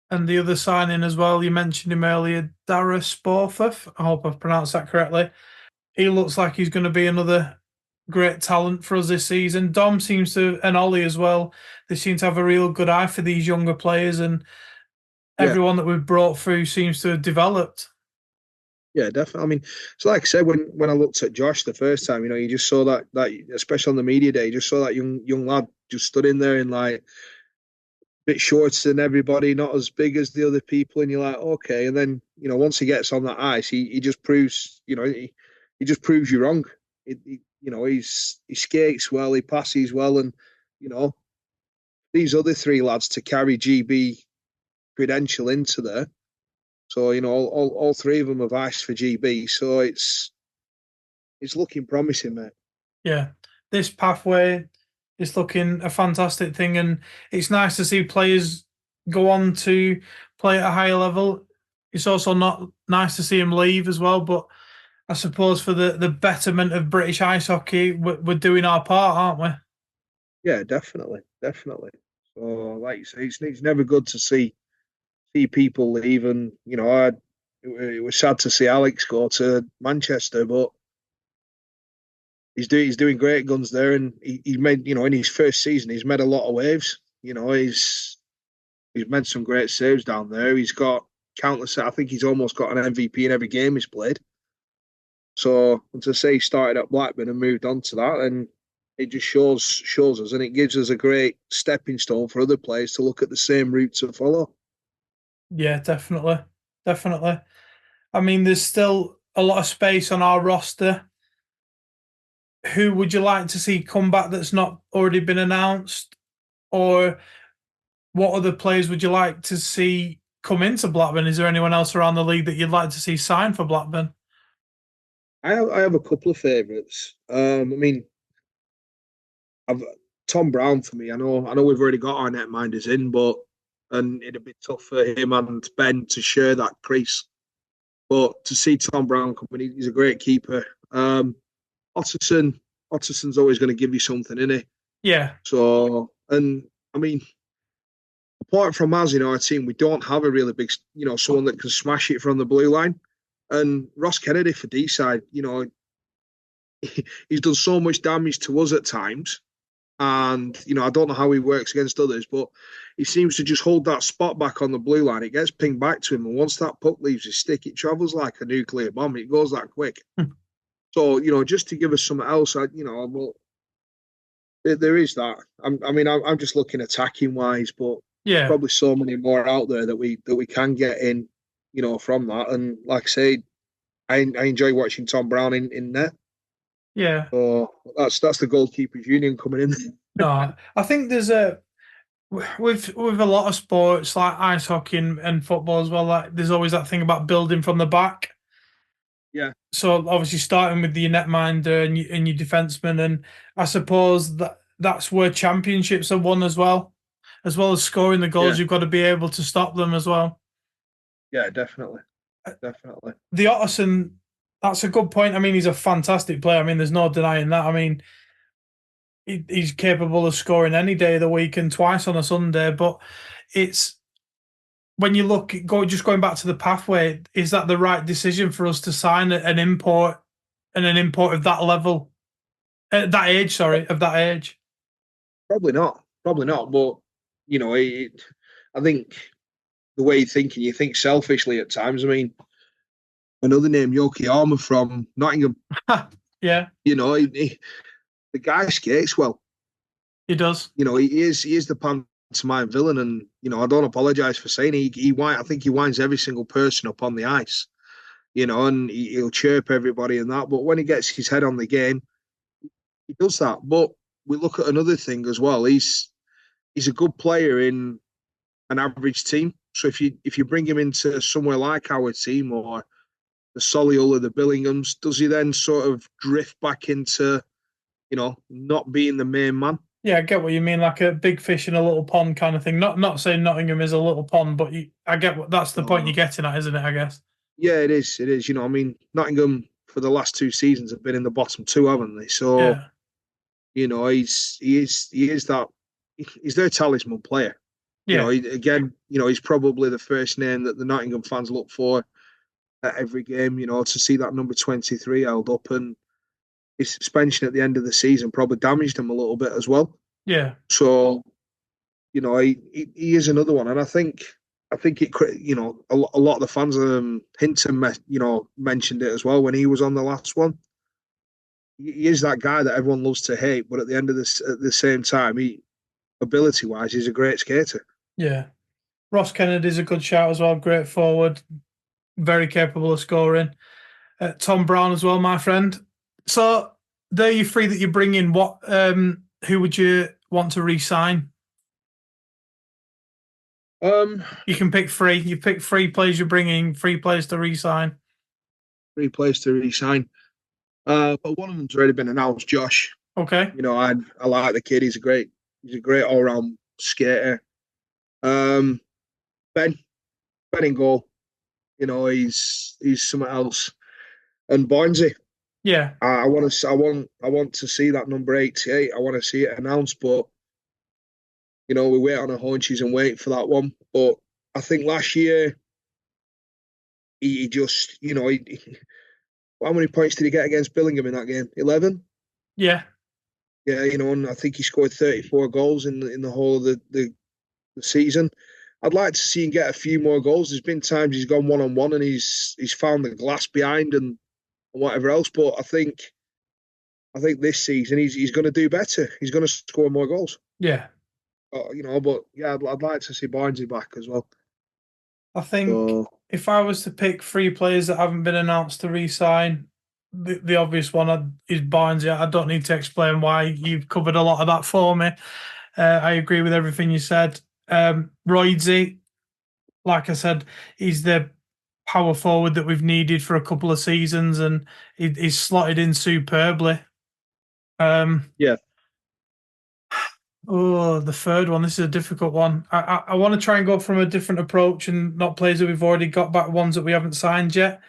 [SPEAKER 3] And the other signing as well, you mentioned him earlier, Dara Sportheth. I hope I've pronounced that correctly. He looks like he's going to be another great talent for us this season. Dom seems to, and Ollie as well, they seem to have a real good eye for these younger players, and everyone that we've brought through seems to have developed.
[SPEAKER 4] Yeah, definitely. I mean, so like I said, when I looked at Josh the first time, you just saw that especially on the media day, you just saw that young lad just stood in there and like a bit shorter than everybody, not as big as the other people, and you're like, okay. And then once he gets on that ice, he just proves he just proves you wrong. He skates well, he passes well, and these other three lads to carry GB credential into there. So all three of them have iced for GB, so it's looking promising, mate.
[SPEAKER 3] Yeah, this pathway is looking a fantastic thing, and it's nice to see players go on to play at a higher level. It's also not nice to see him leave as well, but I suppose for the betterment of British ice hockey, we're doing our part, aren't we?
[SPEAKER 4] Yeah, definitely. So, like you say, it's never good to see people leave, and it was sad to see Alex go to Manchester, but he's doing great guns there, and he made in his first season he's made a lot of waves. He's made some great saves down there. He's got countless. I think he's almost got an MVP in every game he's played. So to say he started at Blackburn and moved on to that, and it just shows us, and it gives us a great stepping stone for other players to look at the same route to follow.
[SPEAKER 3] Yeah, definitely. I mean, there's still a lot of space on our roster. Who would you like to see come back that's not already been announced? Or what other players would you like to see come into Blackburn? Is there anyone else around the league that you'd like to see sign for Blackburn?
[SPEAKER 4] I have a couple of favourites. I mean, I've Tom Brown for me. I know we've already got our netminders in, and it'd be tough for him and Ben to share that crease. But to see Tom Brown come in, he's a great keeper. Otterson's always going to give you something, isn't he?
[SPEAKER 3] Yeah.
[SPEAKER 4] So, and I mean, apart from us in our team, we don't have a really big, someone that can smash it from the blue line. And Ross Kennedy for D-side, he's done so much damage to us at times. And, I don't know how he works against others, but he seems to just hold that spot back on the blue line. It gets pinged back to him. And once that puck leaves his stick, it travels like a nuclear bomb. It goes that quick. So, just to give us something else, there is that. I'm just looking attacking wise, but
[SPEAKER 3] yeah,
[SPEAKER 4] probably so many more out there that we can get in, from that. And like I say, I enjoy watching Tom Brown in net.
[SPEAKER 3] Yeah.
[SPEAKER 4] So that's the goalkeepers union coming in.
[SPEAKER 3] No, I think there's with a lot of sports like ice hockey and football as well. Like there's always that thing about building from the back.
[SPEAKER 4] Yeah.
[SPEAKER 3] So obviously starting with your netminder and your defenseman, and I suppose that's where championships are won as well as scoring the goals. Yeah. You've got to be able to stop them as well.
[SPEAKER 4] Yeah, definitely.
[SPEAKER 3] The Otterson, that's a good point. I mean, he's a fantastic player. I mean, there's no denying that. I mean, he's capable of scoring any day of the week and twice on a Sunday. But it's when you look, going back to the pathway, is that the right decision for us to sign an import and an import of that level, at that age? Sorry, of that age.
[SPEAKER 4] Probably not. But I think the way you're thinking, you think selfishly at times. I mean, another name, Yokoyama from Nottingham.
[SPEAKER 3] Yeah.
[SPEAKER 4] The guy skates well.
[SPEAKER 3] He does.
[SPEAKER 4] He is the pantomime villain, and I don't apologise for saying I think he winds every single person up on the ice. And he'll chirp everybody and that. But when he gets his head on the game, he does that. But we look at another thing as well. He's a good player in an average team. So if you bring him into somewhere like our team or Solihull, the Billinghams, does he then sort of drift back into, not being the main man?
[SPEAKER 3] Yeah, I get what you mean, like a big fish in a little pond kind of thing. Not saying Nottingham is a little pond, but I get what that's the point you're getting at, isn't it? I guess.
[SPEAKER 4] Yeah, it is. It is. Nottingham for the last 2 seasons have been in the bottom two, haven't they? So,
[SPEAKER 3] Yeah.
[SPEAKER 4] He's their talisman player.
[SPEAKER 3] Yeah.
[SPEAKER 4] He's probably the first name that the Nottingham fans look for at every game. To see that number 23 held up, and his suspension at the end of the season probably damaged him a little bit as well.
[SPEAKER 3] Yeah.
[SPEAKER 4] So, he is another one, and I think it. A lot of the fans, Hinton, mentioned it as well when he was on the last one. He is that guy that everyone loves to hate, but at the end of this, at the same time, ability-wise, he's a great skater.
[SPEAKER 3] Yeah. Ross Kennedy's a good shout as well. Great forward, very capable of scoring. Tom Brown as well, my friend. So there you three that you bring in. What? Who would you want to re-sign? You can pick three. You pick three players. You're bringing 3 players to re-sign.
[SPEAKER 4] 3 players to re-sign. But one of them's already been announced. Josh.
[SPEAKER 3] Okay.
[SPEAKER 4] I like the kid. He's a great all-round skater. Ben in goal. He's something else. And Barnesy.
[SPEAKER 3] Yeah.
[SPEAKER 4] I want to see that number 88. I want to see it announced, but we wait on our haunches and wait for that one. But I think last year he just, how many points did he get against Billingham in that game? 11.
[SPEAKER 3] Yeah.
[SPEAKER 4] Yeah, and I think he scored 34 goals in the whole of the season. I'd like to see him get a few more goals. There's been times he's gone one-on-one and he's found the glass behind and whatever else. But I think this season he's going to do better. He's going to score more goals.
[SPEAKER 3] Yeah.
[SPEAKER 4] But yeah, I'd like to see Barnesy back as well.
[SPEAKER 3] I think if I was to pick 3 players that haven't been announced to re-sign, the obvious one is Barnesy. I don't need to explain why. You've covered a lot of that for me. I agree with everything you said. Roidsy, like I said, he's the power forward that we've needed for a couple of seasons, and he's slotted in superbly.
[SPEAKER 4] Yeah.
[SPEAKER 3] Oh, the third one. This is a difficult one. I want to try and go from a different approach and not players that we've already got back, ones that we haven't signed yet.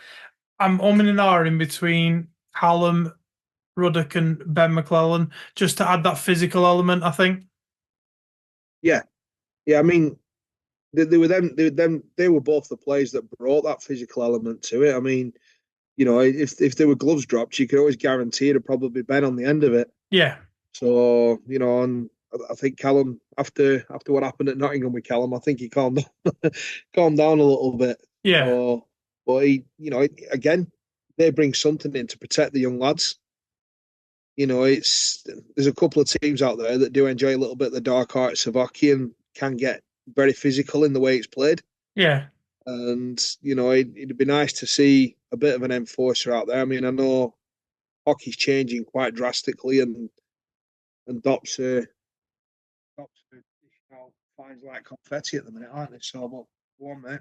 [SPEAKER 3] I'm umming and ahhing between Callum, Ruddock, and Ben McClellan, just to add that physical element, I think.
[SPEAKER 4] Yeah. I mean, they were both the players that brought that physical element to it. I mean, if there were gloves dropped, you could always guarantee it'd probably be Ben on the end of it.
[SPEAKER 3] Yeah.
[SPEAKER 4] So, and I think Callum, after what happened at Nottingham with Callum, I think he calmed down a little bit.
[SPEAKER 3] Yeah.
[SPEAKER 4] But he, again, they bring something in to protect the young lads. There's a couple of teams out there that do enjoy a little bit of the dark arts of hockey and can get very physical in the way it's played.
[SPEAKER 3] Yeah.
[SPEAKER 4] And, it'd be nice to see a bit of an enforcer out there. I mean, I know hockey's changing quite drastically and Dops fines like confetti at the minute, aren't they? So, but go on, mate.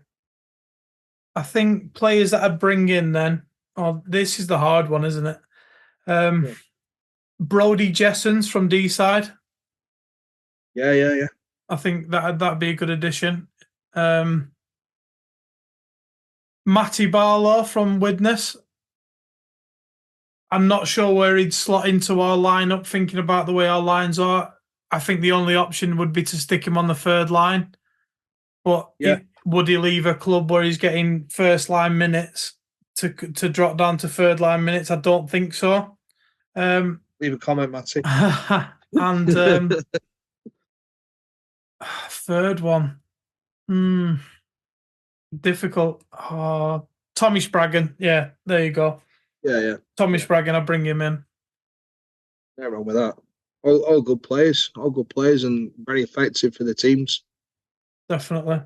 [SPEAKER 3] I think players that I'd bring in then, this is the hard one, isn't it? Yeah. Brody Jessens from D-side.
[SPEAKER 4] Yeah.
[SPEAKER 3] I think that'd be a good addition. Matty Barlow from Widnes. I'm not sure where he'd slot into our lineup, thinking about the way our lines are. I think the only option would be to stick him on the third line. But would he leave a club where he's getting first line minutes to drop down to third line minutes? I don't think so.
[SPEAKER 4] Leave a comment, Matty.
[SPEAKER 3] And third one. Difficult. Tommy Spraggan. Yeah, there you go.
[SPEAKER 4] Yeah.
[SPEAKER 3] Tommy Spraggan, I'll bring him in.
[SPEAKER 4] No wrong with that. All good players. All good players and very effective for the teams.
[SPEAKER 3] Definitely.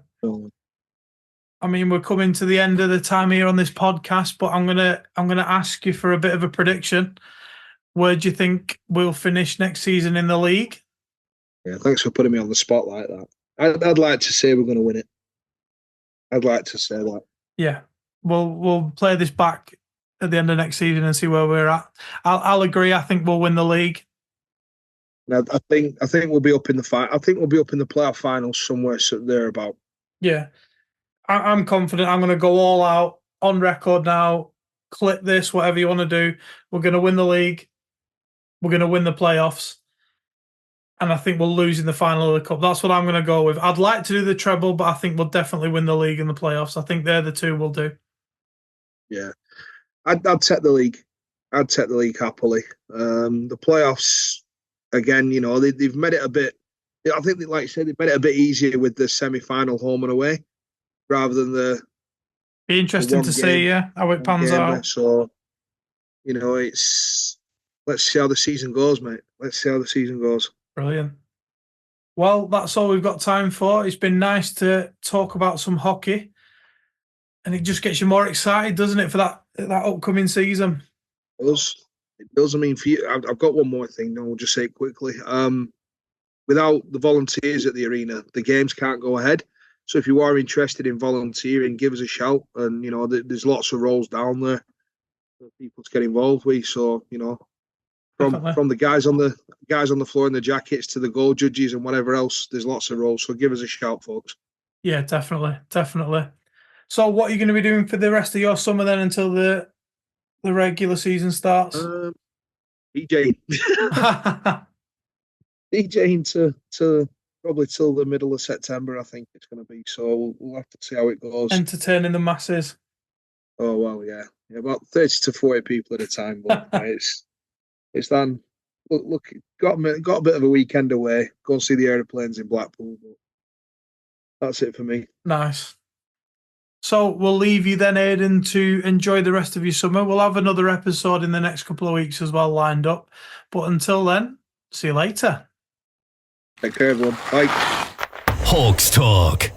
[SPEAKER 3] I mean, we're coming to the end of the time here on this podcast, but I'm gonna ask you for a bit of a prediction. Where do you think we'll finish next season in the league?
[SPEAKER 4] Yeah, thanks for putting me on the spot like that. I'd like to say we're going to win it. I'd like to say that.
[SPEAKER 3] Yeah, we'll play this back at the end of next season and see where we're at. I'll agree. I think we'll win the league.
[SPEAKER 4] Now, I think we'll be up in the I think we'll be up in the playoff finals somewhere thereabout.
[SPEAKER 3] Yeah, I'm confident. I'm going to go all out on record now. Clip this, whatever you want to do. We're going to win the league. We're going to win the playoffs. And I think we'll lose in the final of the cup. That's what I'm going to go with. I'd like to do the treble, but I think we'll definitely win the league and the playoffs. I think they're the two we'll do.
[SPEAKER 4] Yeah, I'd take the league. I'd take the league happily. The playoffs, again, they've made it a bit. I think, like you said, they've made it a bit easier with the semi-final home and away, rather than the.
[SPEAKER 3] Be interesting to see, how it pans out.
[SPEAKER 4] So, it's. Let's see how the season goes, mate. Let's see how the season goes.
[SPEAKER 3] Brilliant. Well, that's all we've got time for. It's been nice to talk about some hockey, and it just gets you more excited, doesn't it, for that upcoming season?
[SPEAKER 4] It does. I mean, for you, I've got one more thing. I'll just say it quickly. Without the volunteers at the arena, the games can't go ahead. So if you are interested in volunteering, give us a shout. And there's lots of roles down there for people to get involved with. So from the guys on the floor in the jackets to the goal judges and whatever else, there's lots of roles. So give us a shout, folks.
[SPEAKER 3] Yeah, definitely. So what are you going to be doing for the rest of your summer then until the regular season starts?
[SPEAKER 4] DJing. DJing to probably till the middle of September, I think it's going to be. So we'll have to see how it goes.
[SPEAKER 3] Entertaining the masses.
[SPEAKER 4] Oh, well, yeah. About 30 to 40 people at a time. But it's done. Look, got a bit of a weekend away. Go and see the aeroplanes in Blackpool. But that's it for me.
[SPEAKER 3] Nice. So we'll leave you then, Aidan, to enjoy the rest of your summer. We'll have another episode in the next couple of weeks as well lined up. But until then, see you later.
[SPEAKER 4] Take care, everyone. Bye.
[SPEAKER 1] Hawks Talk.